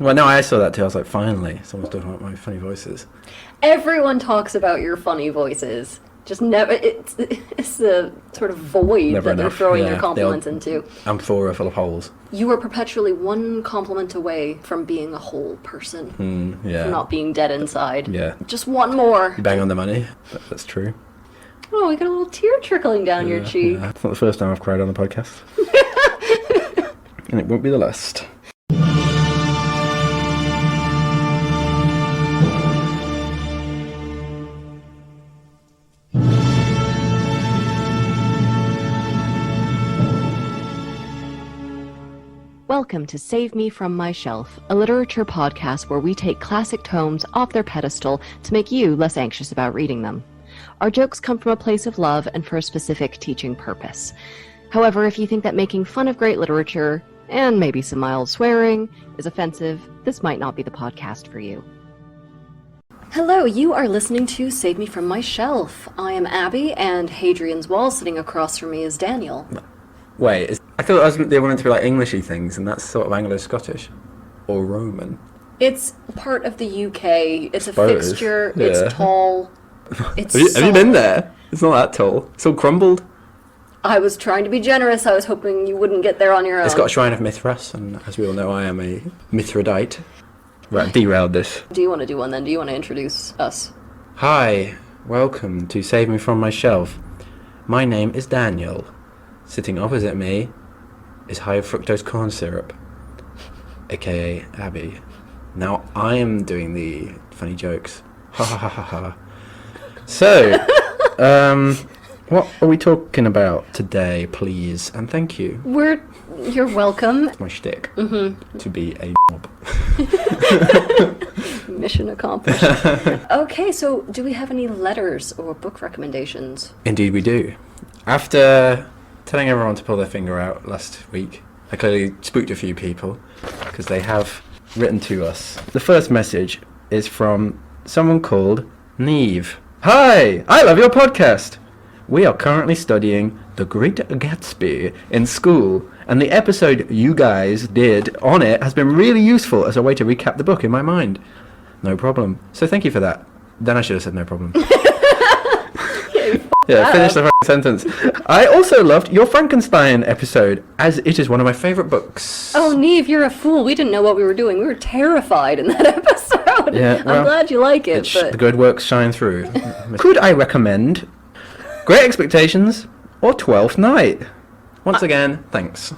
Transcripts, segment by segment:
Well, no, I saw that too. I was like, finally, someone's talking about my funny voices. Everyone talks about your funny voices. Just never, it's the sort of void Never that they're enough. throwing Yeah, their compliments into. Amphora full of holes. You are perpetually one compliment away from being a whole person. Yeah. From not being dead inside. Yeah. Just one more. You bang on the money. That's true. Oh, we got a little tear trickling down your cheek. Yeah. It's not the first time I've cried on the podcast. And it won't be the last. Welcome to Save Me From My Shelf, a literature podcast where we take classic tomes off their pedestal to make you less anxious about reading them. Our jokes come from a place of love and for a specific teaching purpose. However, if you think that making fun of great literature, and maybe some mild swearing, is offensive, this might not be the podcast for you. Hello, you are listening to Save Me From My Shelf. I am Abby, and Hadrian's Wall sitting across from me is Daniel. Wait, I thought they were meant to be like Englishy things, and that's sort of Anglo-Scottish. Or Roman. It's part of the UK. It's a Suppose. fixture. Yeah. It's tall. It's have you been there? It's not that tall. It's all crumbled. I was trying to be generous. I was hoping you wouldn't get there on your own. It's got a shrine of Mithras, and as we all know, I am a Mithridite. Right, derailed this. Do you want to do one then? Do you want to introduce us? Hi, welcome to Save Me From My Shelf. My name is Daniel. Sitting opposite me is high fructose corn syrup, aka Abby. Now I am doing the funny jokes. Ha ha ha ha ha. So, what are we talking about today, please? And thank you. You're welcome. It's my shtick to be a mob. Mission accomplished. Okay, so do we have any letters or book recommendations? Indeed we do. After telling everyone to pull their finger out last week, I clearly spooked a few people because they have written to us. The first message is from someone called Neve. Hi, I love your podcast. We are currently studying The Great Gatsby in school, and the episode you guys did on it has been really useful as a way to recap the book in my mind. No problem. So thank you for that. Then I should have said no problem. Yeah, finish the sentence. I also loved your Frankenstein episode, as it is one of my favourite books. Oh, Neve, you're a fool. We didn't know what we were doing. We were terrified in that episode. Yeah, well, I'm glad you like it, but... The good works shine through. Could I recommend Great Expectations or Twelfth Night? Once again, thanks.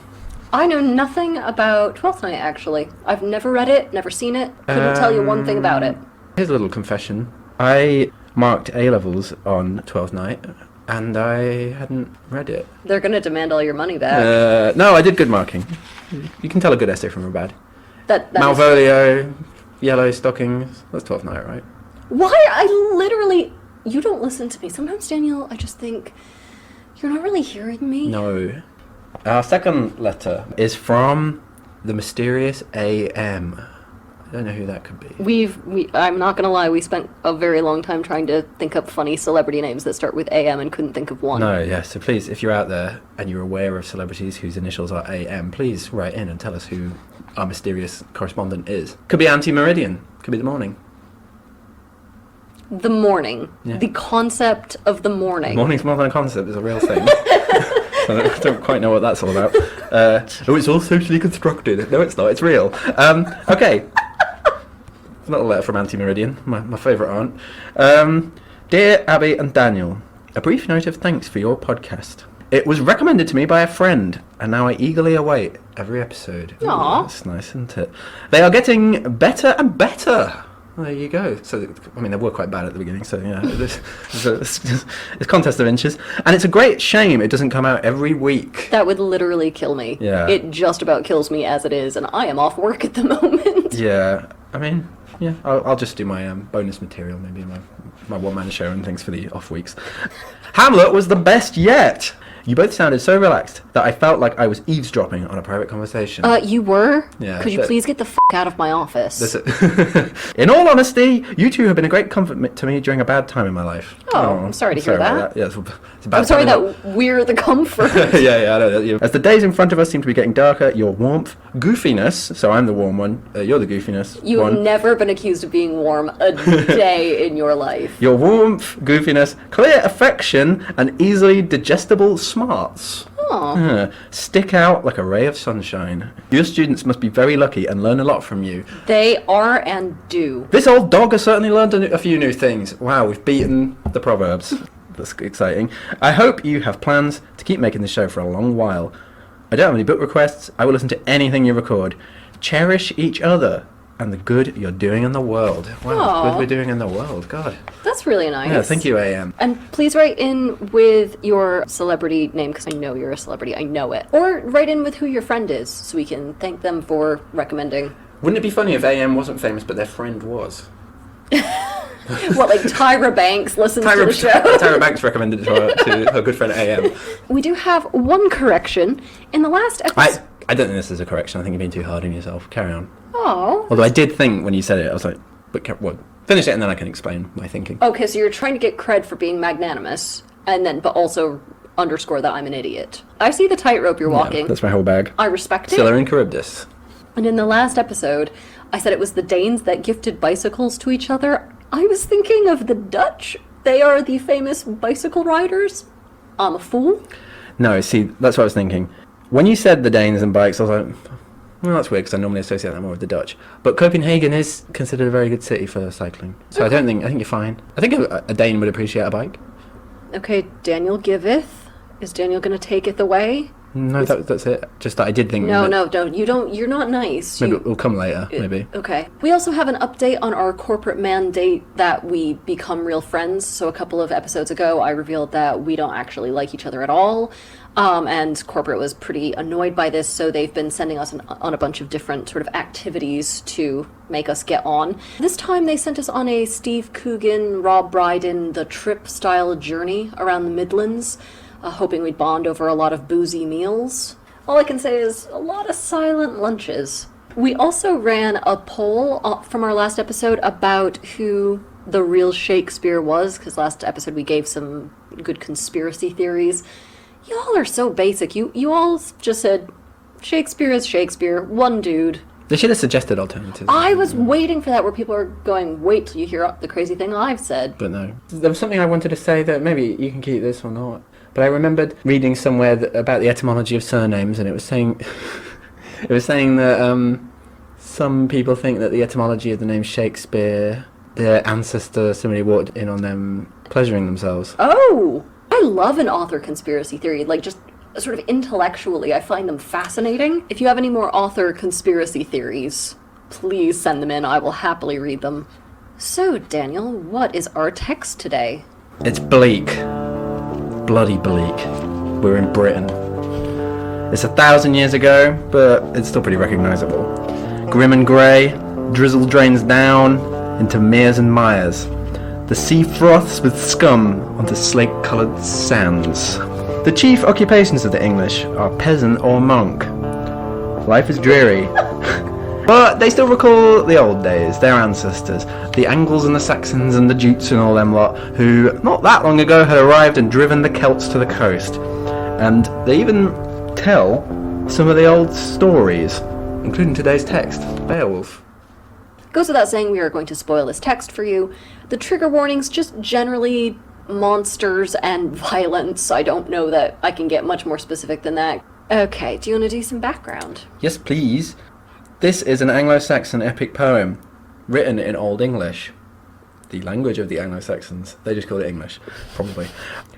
I know nothing about Twelfth Night, actually. I've never read it, never seen it, couldn't tell you one thing about it. Here's a little confession. I marked A-levels on Twelfth Night, and I hadn't read it. They're going to demand all your money back. No, I did good marking. You can tell a good essay from a bad. That Malvolio, Yellow Stockings. That's 12th Night, right? Why? I literally... You don't listen to me. Sometimes, Daniel, I just think you're not really hearing me. No. Our second letter is from the mysterious A.M. I don't know who that could be. I'm not going to lie, we spent a very long time trying to think up funny celebrity names that start with A.M. and couldn't think of one. No, yeah, so please, if you're out there and you're aware of celebrities whose initials are A.M., please write in and tell us who our mysterious correspondent is. Could be anti-meridian. Could be the morning. The morning. Yeah. The concept of the morning. Morning's more than a concept, it's a real thing. I don't quite know what that's all about. It's all socially constructed. No, it's not, it's real. Okay. Little letter from Anti-Meridian, my favourite aunt. Dear Abby and Daniel, a brief note of thanks for your podcast. It was recommended to me by a friend, and now I eagerly await every episode. Aww. Ooh, that's nice, isn't it? They are getting better and better. Well, there you go. So, I mean, they were quite bad at the beginning, so yeah, it's a contest of inches. And it's a great shame it doesn't come out every week. That would literally kill me. Yeah. It just about kills me as it is, and I am off work at the moment. Yeah, I mean, yeah, I'll just do my bonus material, maybe my one-man show and things for the off weeks. Hamlet was the best yet. You both sounded so relaxed that I felt like I was eavesdropping on a private conversation. You were? Yeah. Could you please get the f*** out of my office? In all honesty, you two have been a great comfort to me during a bad time in my life. Oh, I'm sorry to hear that. Yeah, it's a bad I'm sorry time that we're the comfort. yeah, I know that. Yeah. As the days in front of us seem to be getting darker, your warmth, goofiness, so I'm the warm one, you're the goofiness You've one. never been accused of being warm a day in your life. Your warmth, goofiness, clear affection, and easily digestible smarts. Stick out like a ray of sunshine. Your students must be very lucky and learn a lot from you. They are and do. This old dog has certainly learned a few new things. Wow, we've beaten the proverbs. That's exciting. I hope you have plans to keep making this show for a long while. I don't have any book requests. I will listen to anything you record. Cherish each other and the good you're doing in the world. Wow, Aww. good we're doing in the world. God. That's really nice. Yeah, thank you, AM. And please write in with your celebrity name, because I know you're a celebrity. I know it. Or write in with who your friend is, so we can thank them for recommending. Wouldn't it be funny if AM wasn't famous, but their friend was? What, like Tyra Banks listens to the show? Tyra Banks recommended it to her good friend AM. We do have one correction. In the last episode... I don't think this is a correction. I think you're being too hard on yourself. Carry on. Oh. Although I did think when you said it, I was like, what? Finish it and then I can explain my thinking. Okay, so you're trying to get cred for being magnanimous, but also underscore that I'm an idiot. I see the tightrope you're walking. Yeah, that's my whole bag. I respect it. Scylla and Charybdis. And in the last episode, I said it was the Danes that gifted bicycles to each other. I was thinking of the Dutch. They are the famous bicycle riders. I'm a fool. No, see, that's what I was thinking. When you said the Danes and bikes, I was like, well, that's weird because I normally associate that more with the Dutch. But Copenhagen is considered a very good city for cycling. So Okay. I think you're fine. I think a Dane would appreciate a bike. Okay, Daniel giveth. Is Daniel going to take it away? No, that's it. Just that I did think No, that no, don't. You don't. You're not nice. maybe You- it'll come later, maybe. Okay. We also have an update on our corporate mandate that we become real friends. So a couple of episodes ago, I revealed that we don't actually like each other at all. And corporate was pretty annoyed by this, so they've been sending us on a bunch of different sort of activities to make us get on. This time they sent us on a Steve Coogan, Rob Brydon, The Trip-style journey around the Midlands, hoping we'd bond over a lot of boozy meals. All I can say is a lot of silent lunches. We also ran a poll from our last episode about who the real Shakespeare was, because last episode we gave some good conspiracy theories. Y'all are so basic. You all just said, Shakespeare is Shakespeare, one dude. They should have suggested alternatives. I was waiting for that, where people are going, wait till you hear the crazy thing I've said. But no. There was something I wanted to say that maybe you can keep this or not. But I remembered reading somewhere about the etymology of surnames, and it was saying that some people think that the etymology of the name Shakespeare, their ancestor somebody walked in on them pleasuring themselves. Oh! I love an author conspiracy theory, like just sort of intellectually, I find them fascinating. If you have any more author conspiracy theories, please send them in. I will happily read them. So, Daniel, what is our text today? It's bleak. Bloody bleak. We're in Britain. It's 1,000 years ago, but it's still pretty recognisable. Grim and grey, drizzle drains down into meres and mires. The sea froths with scum onto slate-coloured sands. The chief occupations of the English are peasant or monk. Life is dreary. But they still recall the old days, their ancestors, the Angles and the Saxons and the Jutes and all them lot, who not that long ago had arrived and driven the Celts to the coast. And they even tell some of the old stories, including today's text, Beowulf. Goes without saying we are going to spoil this text for you. The trigger warnings, just generally monsters and violence. I don't know that I can get much more specific than that. Okay, do you want to do some background? Yes, please. This is an Anglo-Saxon epic poem, written in Old English. The language of the Anglo-Saxons. They just called it English, probably.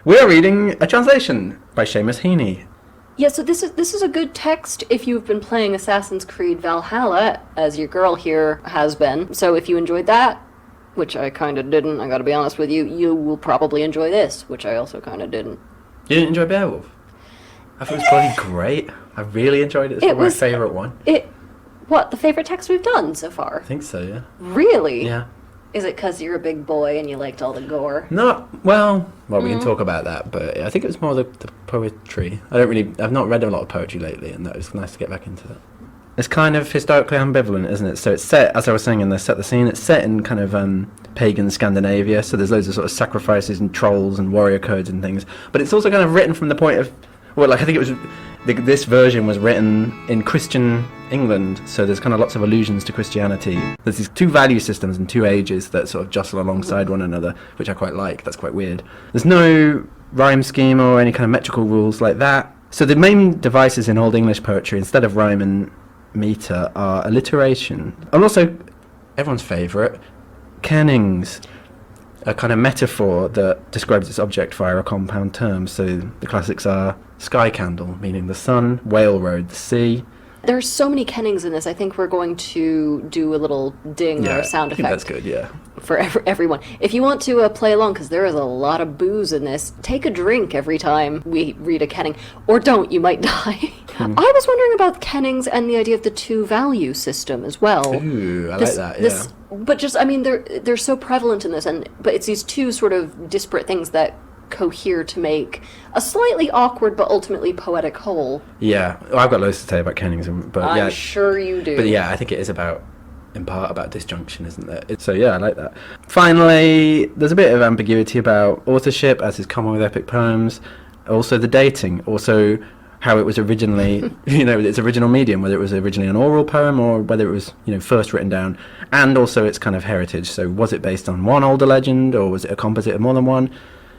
We are reading a translation by Seamus Heaney. Yeah, so this is a good text if you've been playing Assassin's Creed Valhalla, as your girl here has been. So if you enjoyed that, which I kind of didn't, I gotta be honest with you, you will probably enjoy this, which I also kind of didn't. You didn't enjoy Beowulf? I thought it was bloody great. I really enjoyed it. It's probably my favourite one. What, the favourite text we've done so far? I think so, yeah. Really? Yeah. Is it because you're a big boy and you liked all the gore? Well, we can talk about that, but I think it was more the poetry. I've not read a lot of poetry lately, and that was nice to get back into that. It's kind of historically ambivalent, isn't it? So it's set, as I was saying in the scene, it's set in kind of pagan Scandinavia, so there's loads of sort of sacrifices and trolls and warrior codes and things, but it's also kind of written from the point of, well, like I think it was, this version was written in Christian England, so there's kind of lots of allusions to Christianity. There's these two value systems and two ages that sort of jostle alongside one another, which I quite like. That's quite weird. There's no rhyme scheme or any kind of metrical rules like that. So the main devices in Old English poetry, instead of rhyme and meter, are alliteration. And also, everyone's favourite, kennings, a kind of metaphor that describes its object via a compound term. So the classics are sky candle, meaning the sun, whale road, the sea. There's so many kennings in this. I think we're going to do a little ding or sound effect. That's good, yeah. For everyone. If you want to play along, because there is a lot of booze in this, take a drink every time we read a kenning. Or don't, you might die. I was wondering about kennings and the idea of the two value system as well. Ooh, I like that, yeah. But just, I mean, they're so prevalent in this, but it's these two sort of disparate things that cohere to make a slightly awkward but ultimately poetic whole. Yeah, well, I've got loads to say about kennings, but I'm sure you do. But yeah, I think it is in part about disjunction, isn't there? So yeah, I like that. Finally, there's a bit of ambiguity about authorship, as is common with epic poems. Also the dating, also how it was originally, its original medium, whether it was originally an oral poem or whether it was, first written down, and also its kind of heritage. So was it based on one older legend, or was it a composite of more than one?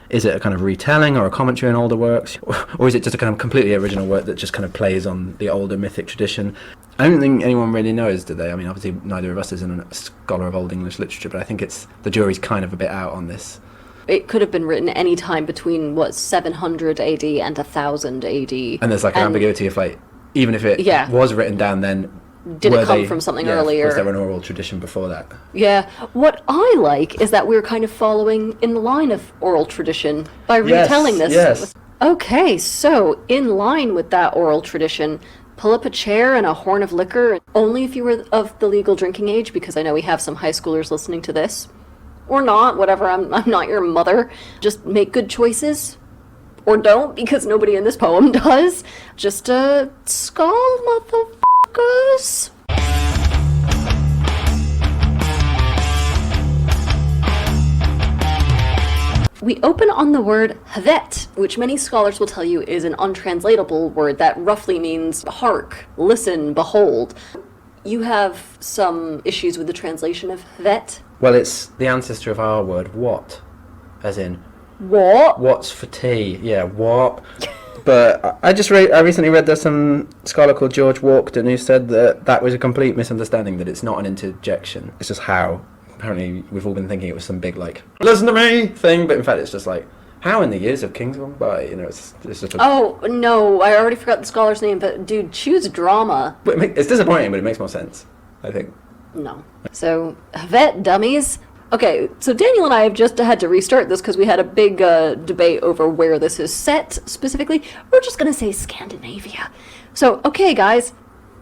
Is it a kind of retelling or a commentary on older works? Or is it just a kind of completely original work that just kind of plays on the older mythic tradition? I don't think anyone really knows, do they? I mean, obviously neither of us is a scholar of Old English literature, but I think the jury's kind of a bit out on this. It could have been written any time between, 700 AD and 1000 AD. And there's like an ambiguity of like, even if it was written down then, did it come from something earlier? Was there an oral tradition before that? Yeah. What I like is that we're kind of following in the line of oral tradition by retelling this. Yes. Okay, so in line with that oral tradition, pull up a chair and a horn of liquor, only if you were of the legal drinking age, because I know we have some high schoolers listening to this. Or not, whatever, I'm not your mother. Just make good choices. Or don't, because nobody in this poem does. Just skull, motherfuckers. We open on the word hwæt, which many scholars will tell you is an untranslatable word that roughly means hark, listen, behold. You have some issues with the translation of hwæt? Well, it's the ancestor of our word, what, as in... What? What's for tea? Yeah, what? But I recently read there's some scholar called George Walkden who said that was a complete misunderstanding, that it's not an interjection. It's just how. Apparently we've all been thinking it was some big, like, listen to me thing, but in fact it's just like, how in the years of kings gone by? It's just a... Oh, no, I already forgot the scholar's name, but dude, choose drama. But it's disappointing, but it makes more sense, I think. No. So, hwæt, dummies. Okay, so Daniel and I have just had to restart this because we had a big debate over where this is set specifically. We're just going to say Scandinavia. So, okay, guys,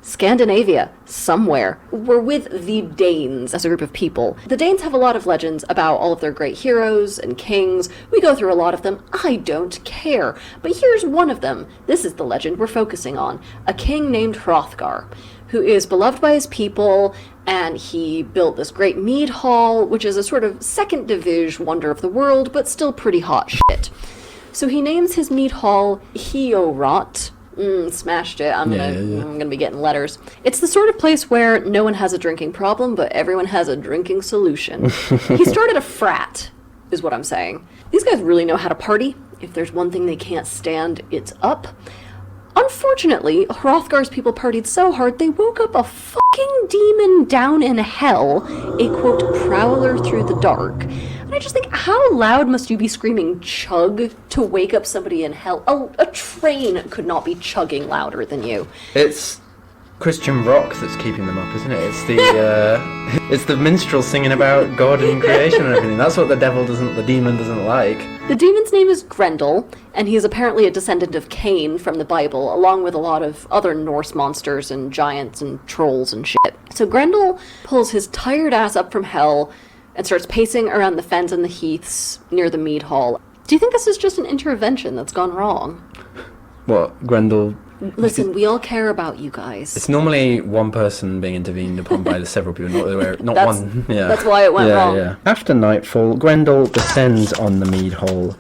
Scandinavia, somewhere. We're with the Danes as a group of people. The Danes have a lot of legends about all of their great heroes and kings. We go through a lot of them. I don't care. But here's one of them. This is the legend we're focusing on. A king named Hrothgar, who is beloved by his people, and he built this great mead hall, which is a sort of second division wonder of the world, but still pretty hot shit. So he names his mead hall Hwæt. Smashed it. I'm gonna be getting letters. It's the sort of place where no one has a drinking problem, but everyone has a drinking solution. He started a frat, is what I'm saying. These guys really know how to party. If there's one thing they can't stand, it's up. Unfortunately, Hrothgar's people partied so hard they woke up a fucking demon down in hell, a quote, prowler through the dark. And I just think, how loud must you be screaming chug to wake up somebody in hell? A train could not be chugging louder than you. It's Christian rock that's keeping them up, isn't it? It's it's the minstrel singing about God and creation and everything. That's what the demon doesn't like. The demon's name is Grendel, and he is apparently a descendant of Cain from the Bible, along with a lot of other Norse monsters and giants and trolls and shit. So Grendel pulls his tired ass up from hell, and starts pacing around the fens and the heaths near the mead hall. Do you think this is just an intervention that's gone wrong? What, Grendel? Listen, we all care about you guys. It's normally one person being intervened upon by the several people, not one. Yeah. That's why it went wrong. Yeah. After nightfall, Grendel descends on the mead hall.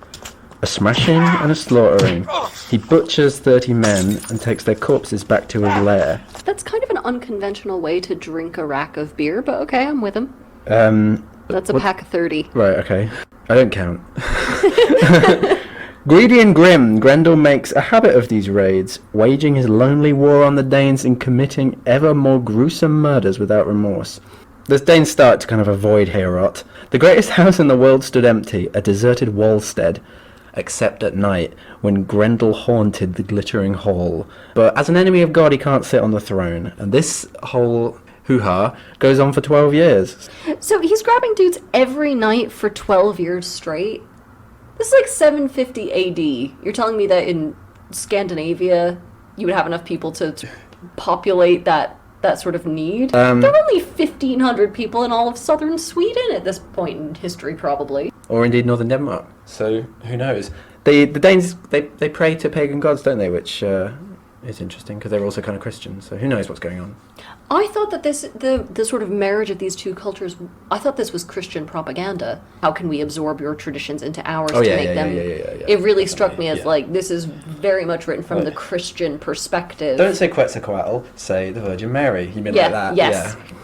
A smashing and a slaughtering. He butchers 30 men and takes their corpses back to his lair. That's kind of an unconventional way to drink a rack of beer, but okay, I'm with him. That's a pack of 30. Right, okay. I don't count. Greedy and grim, Grendel makes a habit of these raids, waging his lonely war on the Danes and committing ever more gruesome murders without remorse. The Danes start to kind of avoid hwæt. The greatest house in the world stood empty, a deserted wallstead, except at night, when Grendel haunted the glittering hall. But as an enemy of God, he can't sit on the throne. And this whole hoo-ha goes on for 12 years. So he's grabbing dudes every night for 12 years straight? This is like 750 AD. You're telling me that in Scandinavia, you would have enough people to populate that sort of need? There are only 1,500 people in all of southern Sweden at this point in history, probably. Or indeed northern Denmark. So, who knows? The Danes, they pray to pagan gods, don't they? Which is interesting, because they're also kind of Christian. So who knows what's going on? I thought that the sort of marriage of these two cultures, I thought this was Christian propaganda. How can we absorb your traditions into ours to make them... It really struck me as like, this is very much written from the Christian perspective. Don't say Quetzalcoatl, say the Virgin Mary. You mean like that? Yes. Yeah.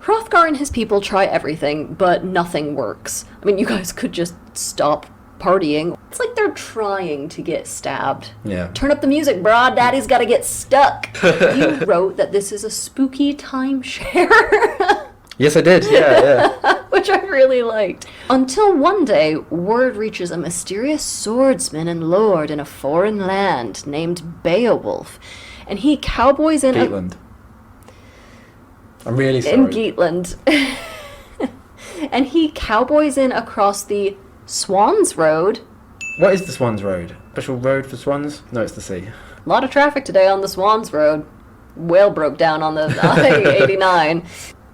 Hrothgar and his people try everything, but nothing works. I mean, you guys could just stop partying. It's like they're trying to get stabbed. Yeah. Turn up the music, brah. Daddy's gotta get stuck. You wrote that this is a spooky timeshare. Yes, I did. Yeah. Which I really liked. Until one day, word reaches a mysterious swordsman and lord in a foreign land named Beowulf. And he cowboys in Geatland. I'm really sorry. In Geatland. And he cowboys in across the Swans Road. What is the Swans Road? Special road for swans? No, it's the sea. A lot of traffic today on the Swans Road. Whale broke down on the 89.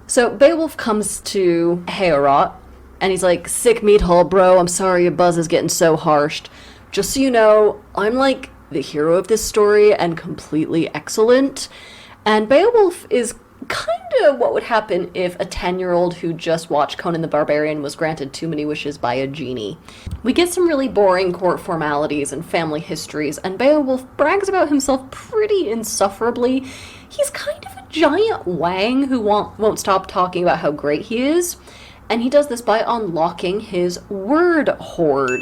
So Beowulf comes to hwæt, and he's like, sick meat hall, bro. I'm sorry your buzz is getting so harshed. Just so you know, I'm like the hero of this story and completely excellent. And Beowulf is kind of what would happen if a 10-year-old who just watched Conan the Barbarian was granted too many wishes by a genie. We get some really boring court formalities and family histories, and Beowulf brags about himself pretty insufferably. He's kind of a giant wang who won't stop talking about how great he is, and he does this by unlocking his word hoard.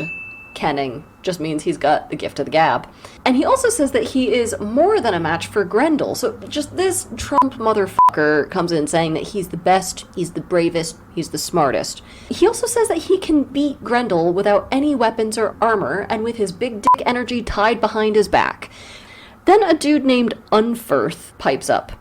Kenning just means he's got the gift of the gab. And he also says that he is more than a match for Grendel. So just this Trump motherfucker comes in saying that he's the best, he's the bravest, he's the smartest. He also says that he can beat Grendel without any weapons or armor and with his big dick energy tied behind his back. Then a dude named Unferth pipes up.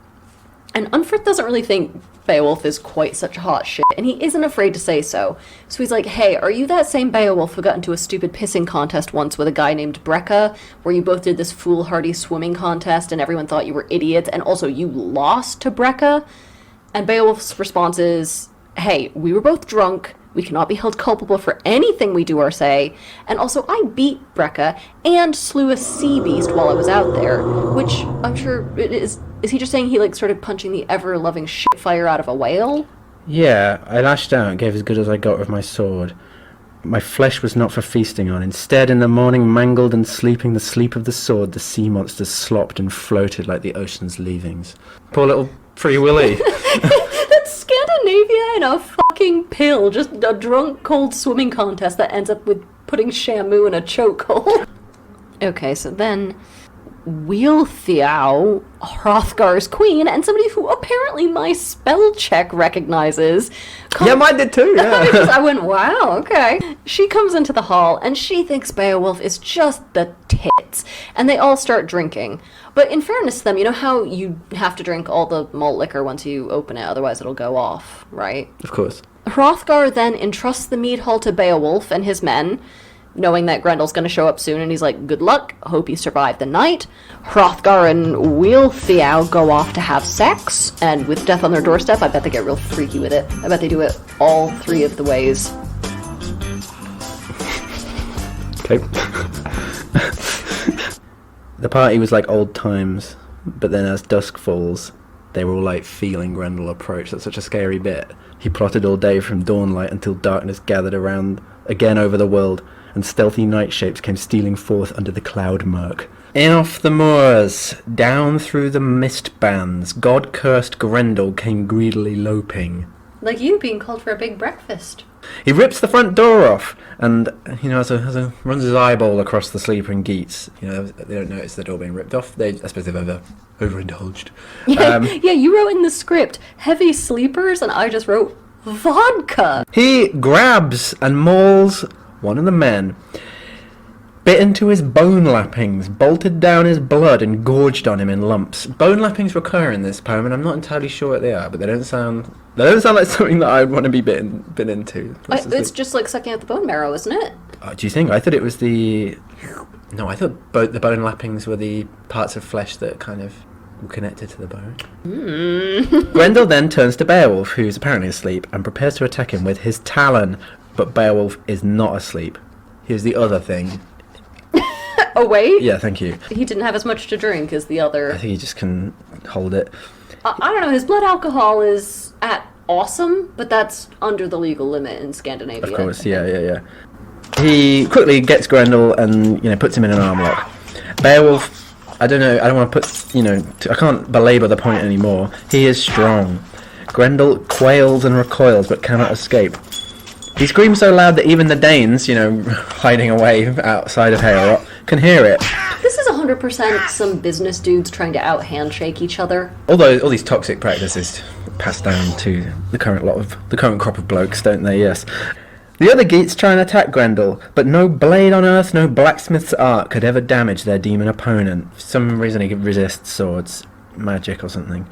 And Unferth doesn't really think Beowulf is quite such a hot shit, and he isn't afraid to say so. So he's like, hey, are you that same Beowulf who got into a stupid pissing contest once with a guy named Brekka, where you both did this foolhardy swimming contest and everyone thought you were idiots, and also you lost to Brekka? And Beowulf's response is, hey, we were both drunk, we cannot be held culpable for anything we do or say, and also I beat Brekka and slew a sea beast while I was out there, which I'm sure it is he just saying he like started punching the ever-loving shitfire out of a whale? Yeah, I lashed out and gave as good as I got with my sword. My flesh was not for feasting on. Instead, in the morning, mangled and sleeping the sleep of the sword, the sea monsters slopped and floated like the ocean's leavings. Poor little Free Willy. That's Scandinavia in a fucking pill. Just a drunk, cold swimming contest that ends up with putting Shamu in a chokehold. Okay, so then Wealhtheow, Hrothgar's queen, and somebody who apparently my spell check recognizes. Yeah, mine did too, yeah. I went, wow, okay. She comes into the hall, and she thinks Beowulf is just the tits, and they all start drinking. But in fairness to them, you know how you have to drink all the malt liquor once you open it, otherwise it'll go off, right? Of course. Hrothgar then entrusts the mead hall to Beowulf and his men, knowing that Grendel's going to show up soon, and he's like, good luck, hope you survive the night. Hrothgar and Wealhtheow go off to have sex, and with death on their doorstep, I bet they get real freaky with it. I bet they do it all 3 of the ways. Okay. The party was like old times, but then as dusk falls, they were all like feeling Grendel approach. That's such a scary bit. He plotted all day from dawnlight until darkness gathered around again over the world, and stealthy night shapes came stealing forth under the cloud murk. In off the moors, down through the mist bands, god-cursed Grendel came greedily loping. Like you being called for a big breakfast. He rips the front door off, and, as a runs his eyeball across the sleeping geats. They don't notice the door being ripped off. I suppose they've overindulged. Yeah, you wrote in the script, heavy sleepers, and I just wrote, vodka. He grabs and mauls one of the men, bit into his bone lappings, bolted down his blood, and gorged on him in lumps. Bone lappings recur in this poem, and I'm not entirely sure what they are, but they don't sound like something that I'd want to be bitten into. It's just like sucking out the bone marrow, isn't it? Do you think? I thought it was the... No, I thought the bone lappings were the parts of flesh that kind of were connected to the bone. Grendel then turns to Beowulf, who's apparently asleep, and prepares to attack him with his talon. But Beowulf is not asleep. Here's the other thing. Oh, wait? Yeah, thank you. He didn't have as much to drink as the other. I think he just can hold it. I don't know, his blood alcohol is at awesome, but that's under the legal limit in Scandinavia. Of course, yeah. He quickly gets Grendel and, puts him in an arm lock. Beowulf, I don't want to put, I can't belabor the point anymore. He is strong. Grendel quails and recoils, but cannot escape. He screams so loud that even the Danes, hiding away outside of Heorot, can hear it. This is 100% some business dudes trying to out-handshake each other. Although all these toxic practices pass down to the current crop of blokes, don't they? Yes. The other Geats try and attack Grendel, but no blade on earth, no blacksmith's art could ever damage their demon opponent. For some reason he resists swords, magic or something.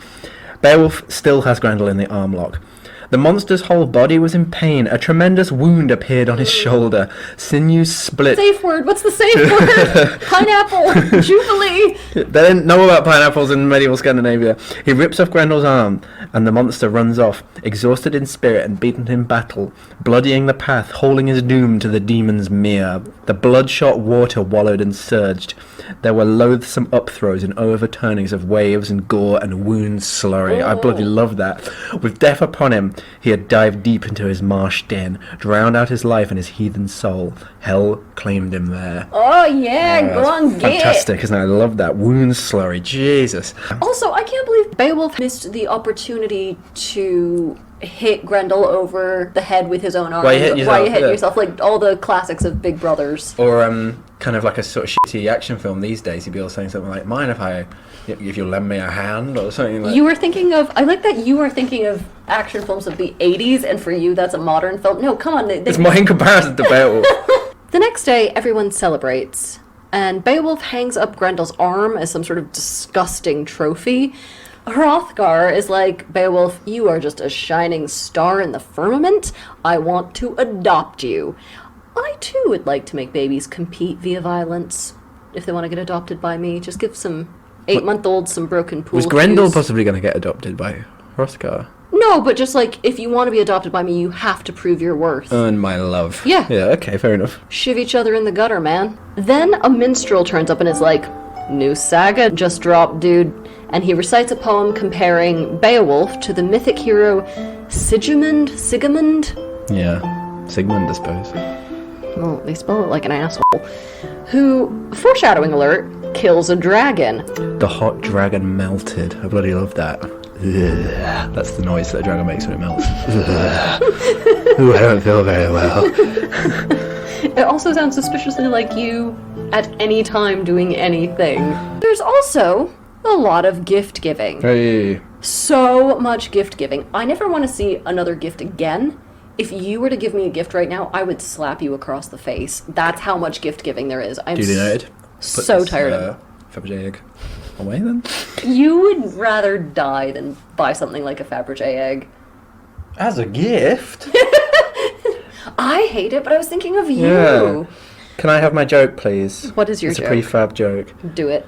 Beowulf still has Grendel in the arm lock. The monster's whole body was in pain. A tremendous wound appeared on his shoulder. Sinews split. Safe word. What's the safe word? Pineapple. Jubilee. They didn't know about pineapples in medieval Scandinavia. He rips off Grendel's arm, and the monster runs off, exhausted in spirit and beaten in battle, bloodying the path, hauling his doom to the demon's mere. The bloodshot water wallowed and surged. There were loathsome upthrows and overturnings of waves and gore and wound slurry. I bloody love that. With death upon him, he had dived deep into his marsh den, drowned out his life and his heathen soul. Hell claimed him there. Oh yeah, go on, get fantastic, isn't it? I love that. Wound slurry, Jesus. Also, I can't believe Beowulf missed the opportunity to hit Grendel over the head with his own arm. Why you hit yourself, like all the classics of Big Brothers. Or kind of like a sort of shitty action film these days, he'd be all saying something like, mind if you lend me a hand, or something like... I like that you were thinking of action films of the 80s, and for you that's a modern film. No, come on. It's more in comparison to Beowulf. The next day, everyone celebrates, and Beowulf hangs up Grendel's arm as some sort of disgusting trophy. Hrothgar is like, Beowulf, you are just a shining star in the firmament. I want to adopt you. I too would like to make babies compete via violence. If they want to get adopted by me, just give some 8-month-olds some broken pool Was Grendel cues. possibly going to get adopted by Hrothgar? No, but just like, if you want to be adopted by me, you have to prove your worth. Earn my love. Yeah. Yeah, okay, fair enough. Shiv each other in the gutter, man. Then a minstrel turns up and is like, new saga just dropped, dude. And he recites a poem comparing Beowulf to the mythic hero Sigismund? Yeah, Sigmund, I suppose. Well, they spell it like an asshole. Who, foreshadowing alert, kills a dragon. The hot dragon melted. I bloody love that. Ugh. That's the noise that a dragon makes when it melts. Ooh, I don't feel very well. It also sounds suspiciously like you at any time doing anything. There's also a lot of gift giving. Hey. So much gift giving. I never want to see another gift again. If you were to give me a gift right now, I would slap you across the face. That's how much gift giving there is. I'm Duly noted. so tired of it. Fabergé egg away then? You would rather die than buy something like a Fabergé egg. As a gift? I hate it, but I was thinking of you. Yeah. Can I have my joke, please? What is your joke? joke? It's a prefab joke. Do it.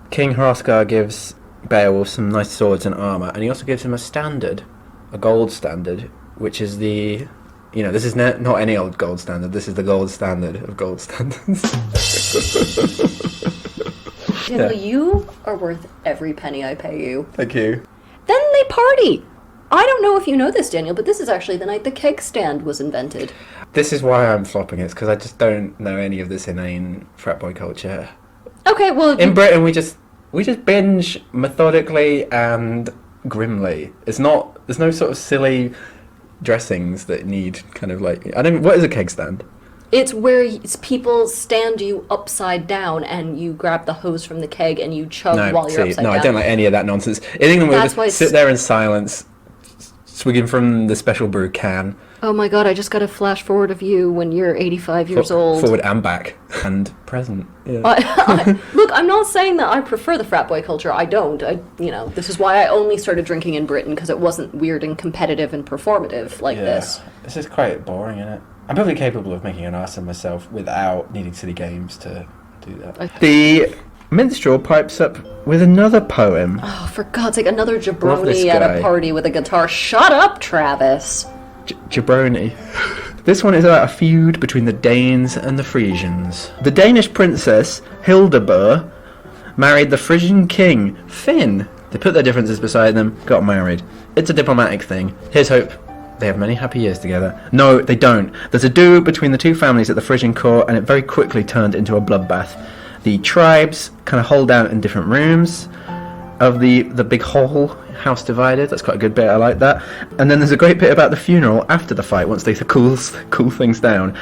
King Hrothgar gives Beowulf some nice swords and armour, and he also gives him a standard, a gold standard, which is the... this is not any old gold standard, this is the gold standard of gold standards. Daniel, you are worth every penny I pay you. Thank you. Then they party! I don't know if you know this, Daniel, but this is actually the night the keg stand was invented. This is why I'm flopping it, because I just don't know any of this inane frat boy culture. Okay, well... In Britain, we just binge methodically and grimly. There's no sort of silly dressings that need kind of like... what is a keg stand? It's where people stand you upside down and you grab the hose from the keg and you chug while you're upside down. No, I don't like any of that nonsense. In England, we just sit there in silence, swigging from the special brew can. Oh my god, I just got a flash forward of you when you're 85 years old. Forward and back. And present. Yeah. Look, I'm not saying that I prefer the frat boy culture. I don't. This is why I only started drinking in Britain, because it wasn't weird and competitive and performative like this. This is quite boring, isn't it? I'm perfectly capable of making an ass of myself without needing silly games to do that. The minstrel pipes up with another poem. Oh, for God's sake, another jabroni at a party with a guitar. Shut up, Travis. Jabroni. This one is about a feud between the Danes and the Frisians. The Danish princess, Hildebert, married the Frisian king, Finn. They put their differences beside them, got married. It's a diplomatic thing. Here's hope. They have many happy years together. No, they don't. There's a duel between the two families at the Frisian court, and it very quickly turned into a bloodbath. The tribes kind of hold out in different rooms of the big hall, house divided. That's quite a good bit, I like that. And then there's a great bit about the funeral after the fight, once they cool things down.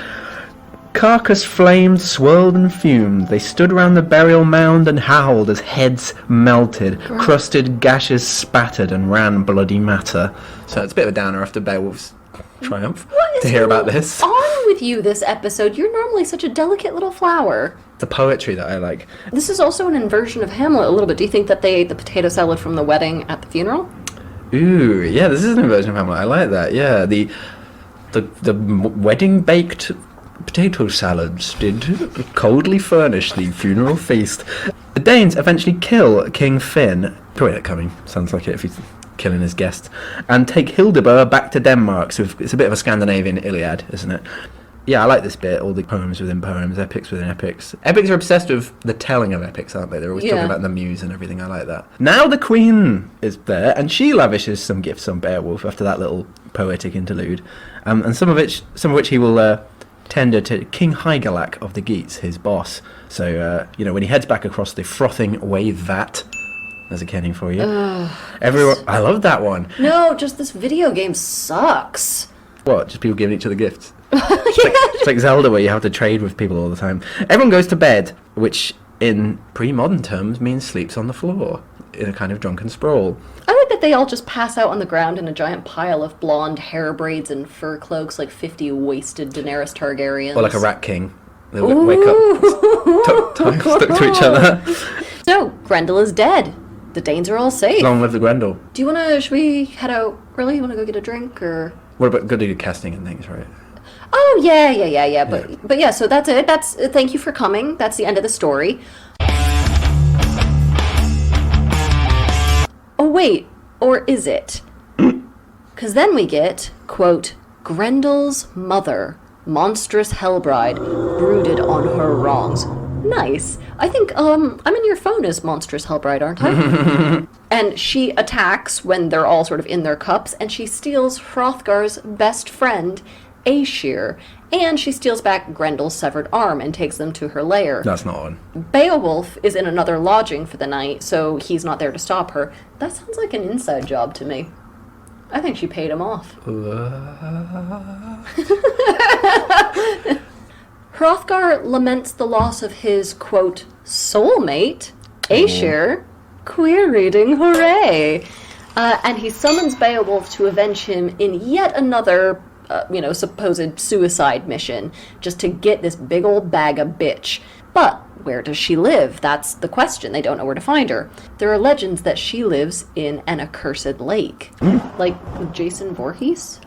Carcass flames swirled and fumed. They stood round the burial mound and howled as heads melted, crusted gashes spattered, and ran bloody matter. So it's a bit of a downer after Beowulf's triumph to hear about this. What's on with you this episode? You're normally such a delicate little flower. The poetry that I like. This is also an inversion of Hamlet a little bit. Do you think that they ate the potato salad from the wedding at the funeral? Ooh, yeah, this is an inversion of Hamlet. I like that. Yeah, the wedding baked potato salads did coldly furnish the funeral feast. The Danes eventually kill King Finn. Probably not coming. Sounds like it if he's killing his guests. And take Hildebert back to Denmark. So it's a bit of a Scandinavian Iliad, isn't it? Yeah, I like this bit. All the poems within poems, epics within epics. Epics are obsessed with the telling of epics, aren't they? They're always talking about the muse and everything. I like that. Now the Queen is there, and she lavishes some gifts on Beowulf after that little poetic interlude, and some of which he will tender to King Hygelac of the Geats, his boss. So when he heads back across the frothing wave vat. There's a kenning for you. Everyone, I love that one. No, just this video game sucks. What? Just people giving each other gifts? It's like Zelda, where you have to trade with people all the time. Everyone goes to bed, which in pre-modern terms means sleeps on the floor in a kind of drunken sprawl. I like that they all just pass out on the ground in a giant pile of blonde hair braids and fur cloaks, like 50 wasted Daenerys Targaryens. Or like a rat king. They wake up, tongues stuck to each other. So, Grendel is dead. The Danes are all safe. Long live the Grendel. Should we head out early? You want to go get a drink, or? What about go do casting and things, right? Oh, yeah. But yeah, so that's it. Thank you for coming. That's the end of the story. Oh, wait. Or is it? Because then we get, quote, Grendel's mother, monstrous hellbride, brooded on her wrongs. Nice. I think, I'm in your phone as monstrous hellbride, aren't I? And she attacks when they're all sort of in their cups, and she steals Hrothgar's best friend, Aesir, and she steals back Grendel's severed arm and takes them to her lair. That's not on. Beowulf is in another lodging for the night, so he's not there to stop her. That sounds like an inside job to me. I think she paid him off. Hrothgar laments the loss of his, quote, soulmate, Aesir. Queer reading, hooray! And he summons Beowulf to avenge him in yet another supposed suicide mission, just to get this big old bag of bitch. But where does she live? That's the question. They don't know where to find her. There are legends that she lives in an accursed lake. Like Jason Voorhees?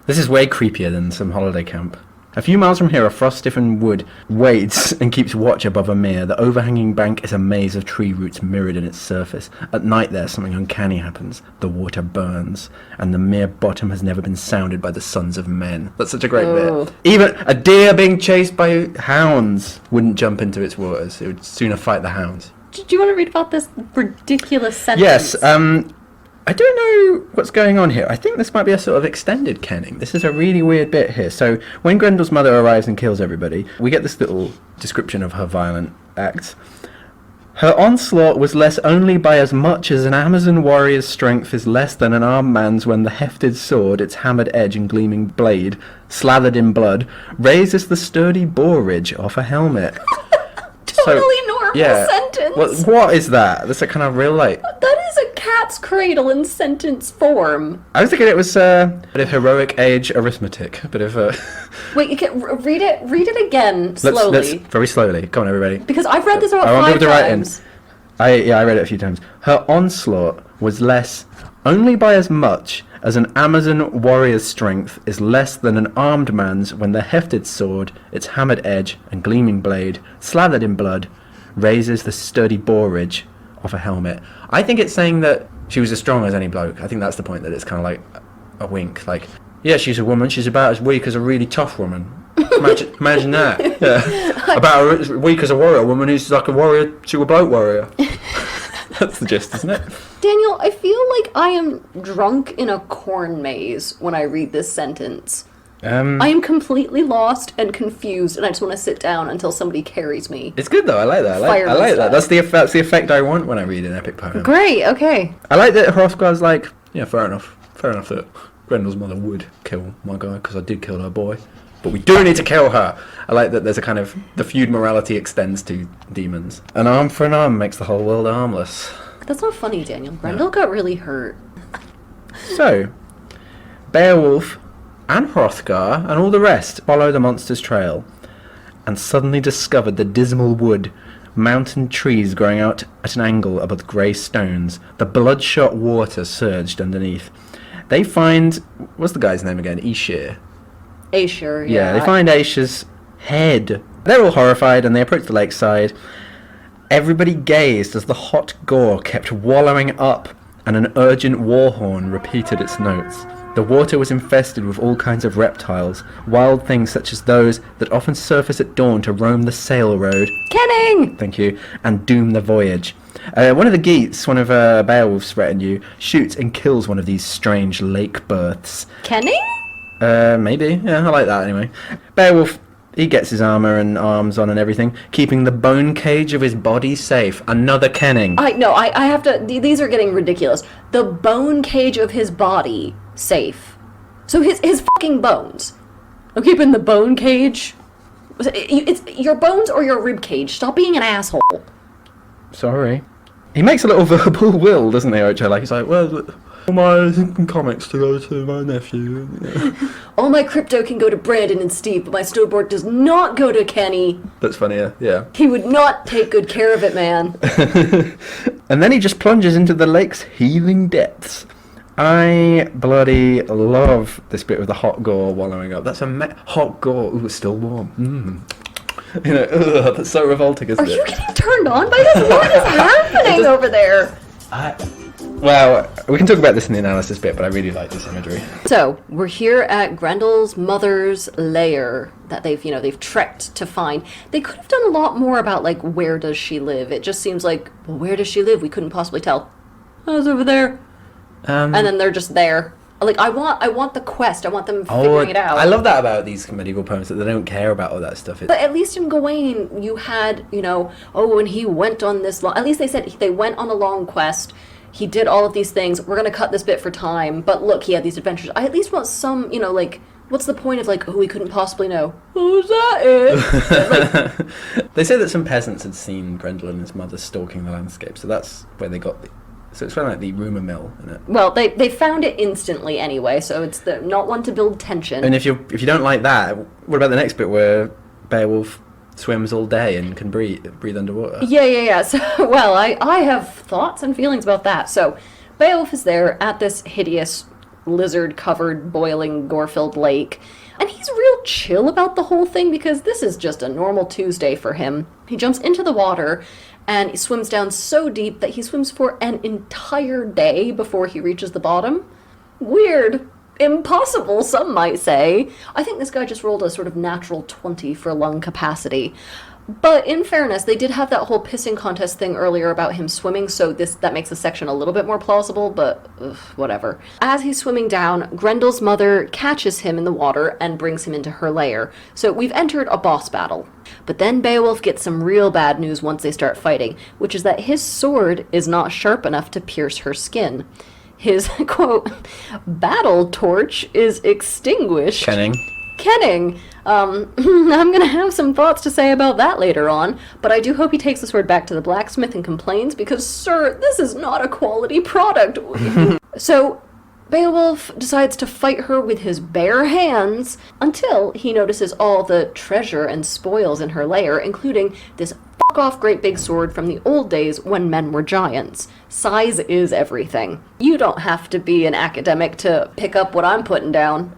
This is way creepier than some holiday camp. A few miles from here, a frost-stiffened wood waits and keeps watch above a mere. The overhanging bank is a maze of tree roots mirrored in its surface. At night there, something uncanny happens. The water burns, and the mere bottom has never been sounded by the sons of men. That's such a great bit. Even a deer being chased by hounds wouldn't jump into its waters. It would sooner fight the hounds. Do you want to read about this ridiculous sentence? Yes, I don't know what's going on here. I think this might be a sort of extended kenning. This is a really weird bit here. So when Grendel's mother arrives and kills everybody, we get this little description of her violent acts. Her onslaught was less only by as much as an Amazon warrior's strength is less than an armed man's when the hefted sword, its hammered edge and gleaming blade, slathered in blood, raises the sturdy boar ridge off a helmet. Totally normal sentence. What is that? That's a kind of real, like... That is a cat's cradle in sentence form. I was thinking it was a bit of heroic age arithmetic. A bit of a... Wait, you can read it again slowly. Let's very slowly. Come on, everybody. Because I've read this about 5 times. I read it a few times. Her onslaught was less only by as much as an Amazon warrior's strength is less than an armed man's when the hefted sword, its hammered edge and gleaming blade, slathered in blood, raises the sturdy boar ridge off a helmet. I think it's saying that she was as strong as any bloke. I think that's the point, that it's kind of like a wink. Like, yeah, she's a woman. She's about as weak as a really tough woman. Imagine that. Yeah. About as weak as a warrior woman who's like a warrior to a bloke warrior. That's the gist, isn't it? Daniel, I feel like I am drunk in a corn maze when I read this sentence. I am completely lost and confused, and I just want to sit down until somebody carries me. It's good though. I like that. I like that. That's the effect I want when I read an epic poem. Great. Okay. I like that Hrothgar's like, yeah, fair enough that Grendel's mother would kill my guy because I did kill her boy, but we do need to kill her. I like that there's a kind of, the feud morality extends to demons. An arm for an arm makes the whole world armless. That's not funny, Daniel. Grendel got really hurt. So, Beowulf and Hrothgar and all the rest follow the monster's trail and suddenly discovered the dismal wood, mountain trees growing out at an angle above grey stones. The bloodshot water surged underneath. They find, what's the guy's name again? Aesir. Aesir, Yeah, they find Aesir's head. They're all horrified and they approach the lakeside. Everybody gazed as the hot gore kept wallowing up and an urgent war horn repeated its notes. The water was infested with all kinds of reptiles, wild things such as those that often surface at dawn to roam the sail road. Kenning! Thank you. And doom the voyage. One of the Geats, one of Beowulf's retinue, shoots and kills one of these strange lake births. Kenning? Maybe. Yeah, I like that anyway. Beowulf, he gets his armour and arms on and everything, keeping the bone cage of his body safe. Another kenning. I have to... These are getting ridiculous. The bone cage of his body safe. So his fucking bones. I'm keeping the bone cage... It's your bones or your rib cage. Stop being an asshole. Sorry. He makes a little verbal will, doesn't he, Ocho? Like, he's like, well... all my comics to go to my nephew. Yeah. All my crypto can go to Brandon and Steve, but my snowboard does not go to Kenny. That's funnier, yeah. He would not take good care of it, man. And then he just plunges into the lake's heaving depths. I bloody love this bit with the hot gore wallowing up. That's hot gore. Ooh, it's still warm. You know, that's so revolting, isn't it? Are you getting turned on by this? What is happening over there? Well, we can talk about this in the analysis bit, but I really like this imagery. So, we're here at Grendel's mother's lair that they've trekked to find. They could have done a lot more about, like, where does she live? It just seems like, well, where does she live? We couldn't possibly tell. Oh, it's over there. And then they're just there. Like, I want the quest. I want them figuring it out. I love that about these medieval poems, that they don't care about all that stuff. But at least in Gawain, you had, when he went on this long... At least they said they went on a long quest. He did all of these things. We're going to cut this bit for time. But look, he had these adventures. I at least want some, what's the point of, like, we couldn't possibly know? Oh, is that it? They say that some peasants had seen Grendel and his mother stalking the landscape. So that's where they got So it's kind of like the rumour mill, isn't it? Well, they found it instantly anyway, so it's not one to build tension. And if you don't like that, what about the next bit where Beowulf swims all day and can breathe underwater? Yeah. So, well, I have thoughts and feelings about that. So, Beowulf is there at this hideous lizard-covered, boiling, gore-filled lake, and he's real real chill about the whole thing because this is just a normal Tuesday for him. He jumps into the water and he swims down so deep that he swims for an entire day before he reaches the bottom. Weird. Impossible, some might say. I think this guy just rolled a sort of natural 20 for lung capacity. But in fairness, they did have that whole pissing contest thing earlier about him swimming, so that makes the section a little bit more plausible, but whatever. As he's swimming down, Grendel's mother catches him in the water and brings him into her lair. So we've entered a boss battle. But then Beowulf gets some real bad news once they start fighting, which is that his sword is not sharp enough to pierce her skin. His, quote, battle torch is extinguished. Kenning. I'm gonna have some thoughts to say about that later on, but I do hope he takes the sword back to the blacksmith and complains because, sir, this is not a quality product. So, Beowulf decides to fight her with his bare hands until he notices all the treasure and spoils in her lair, including this fuck-off great big sword from the old days when men were giants. Size is everything. You don't have to be an academic to pick up what I'm putting down.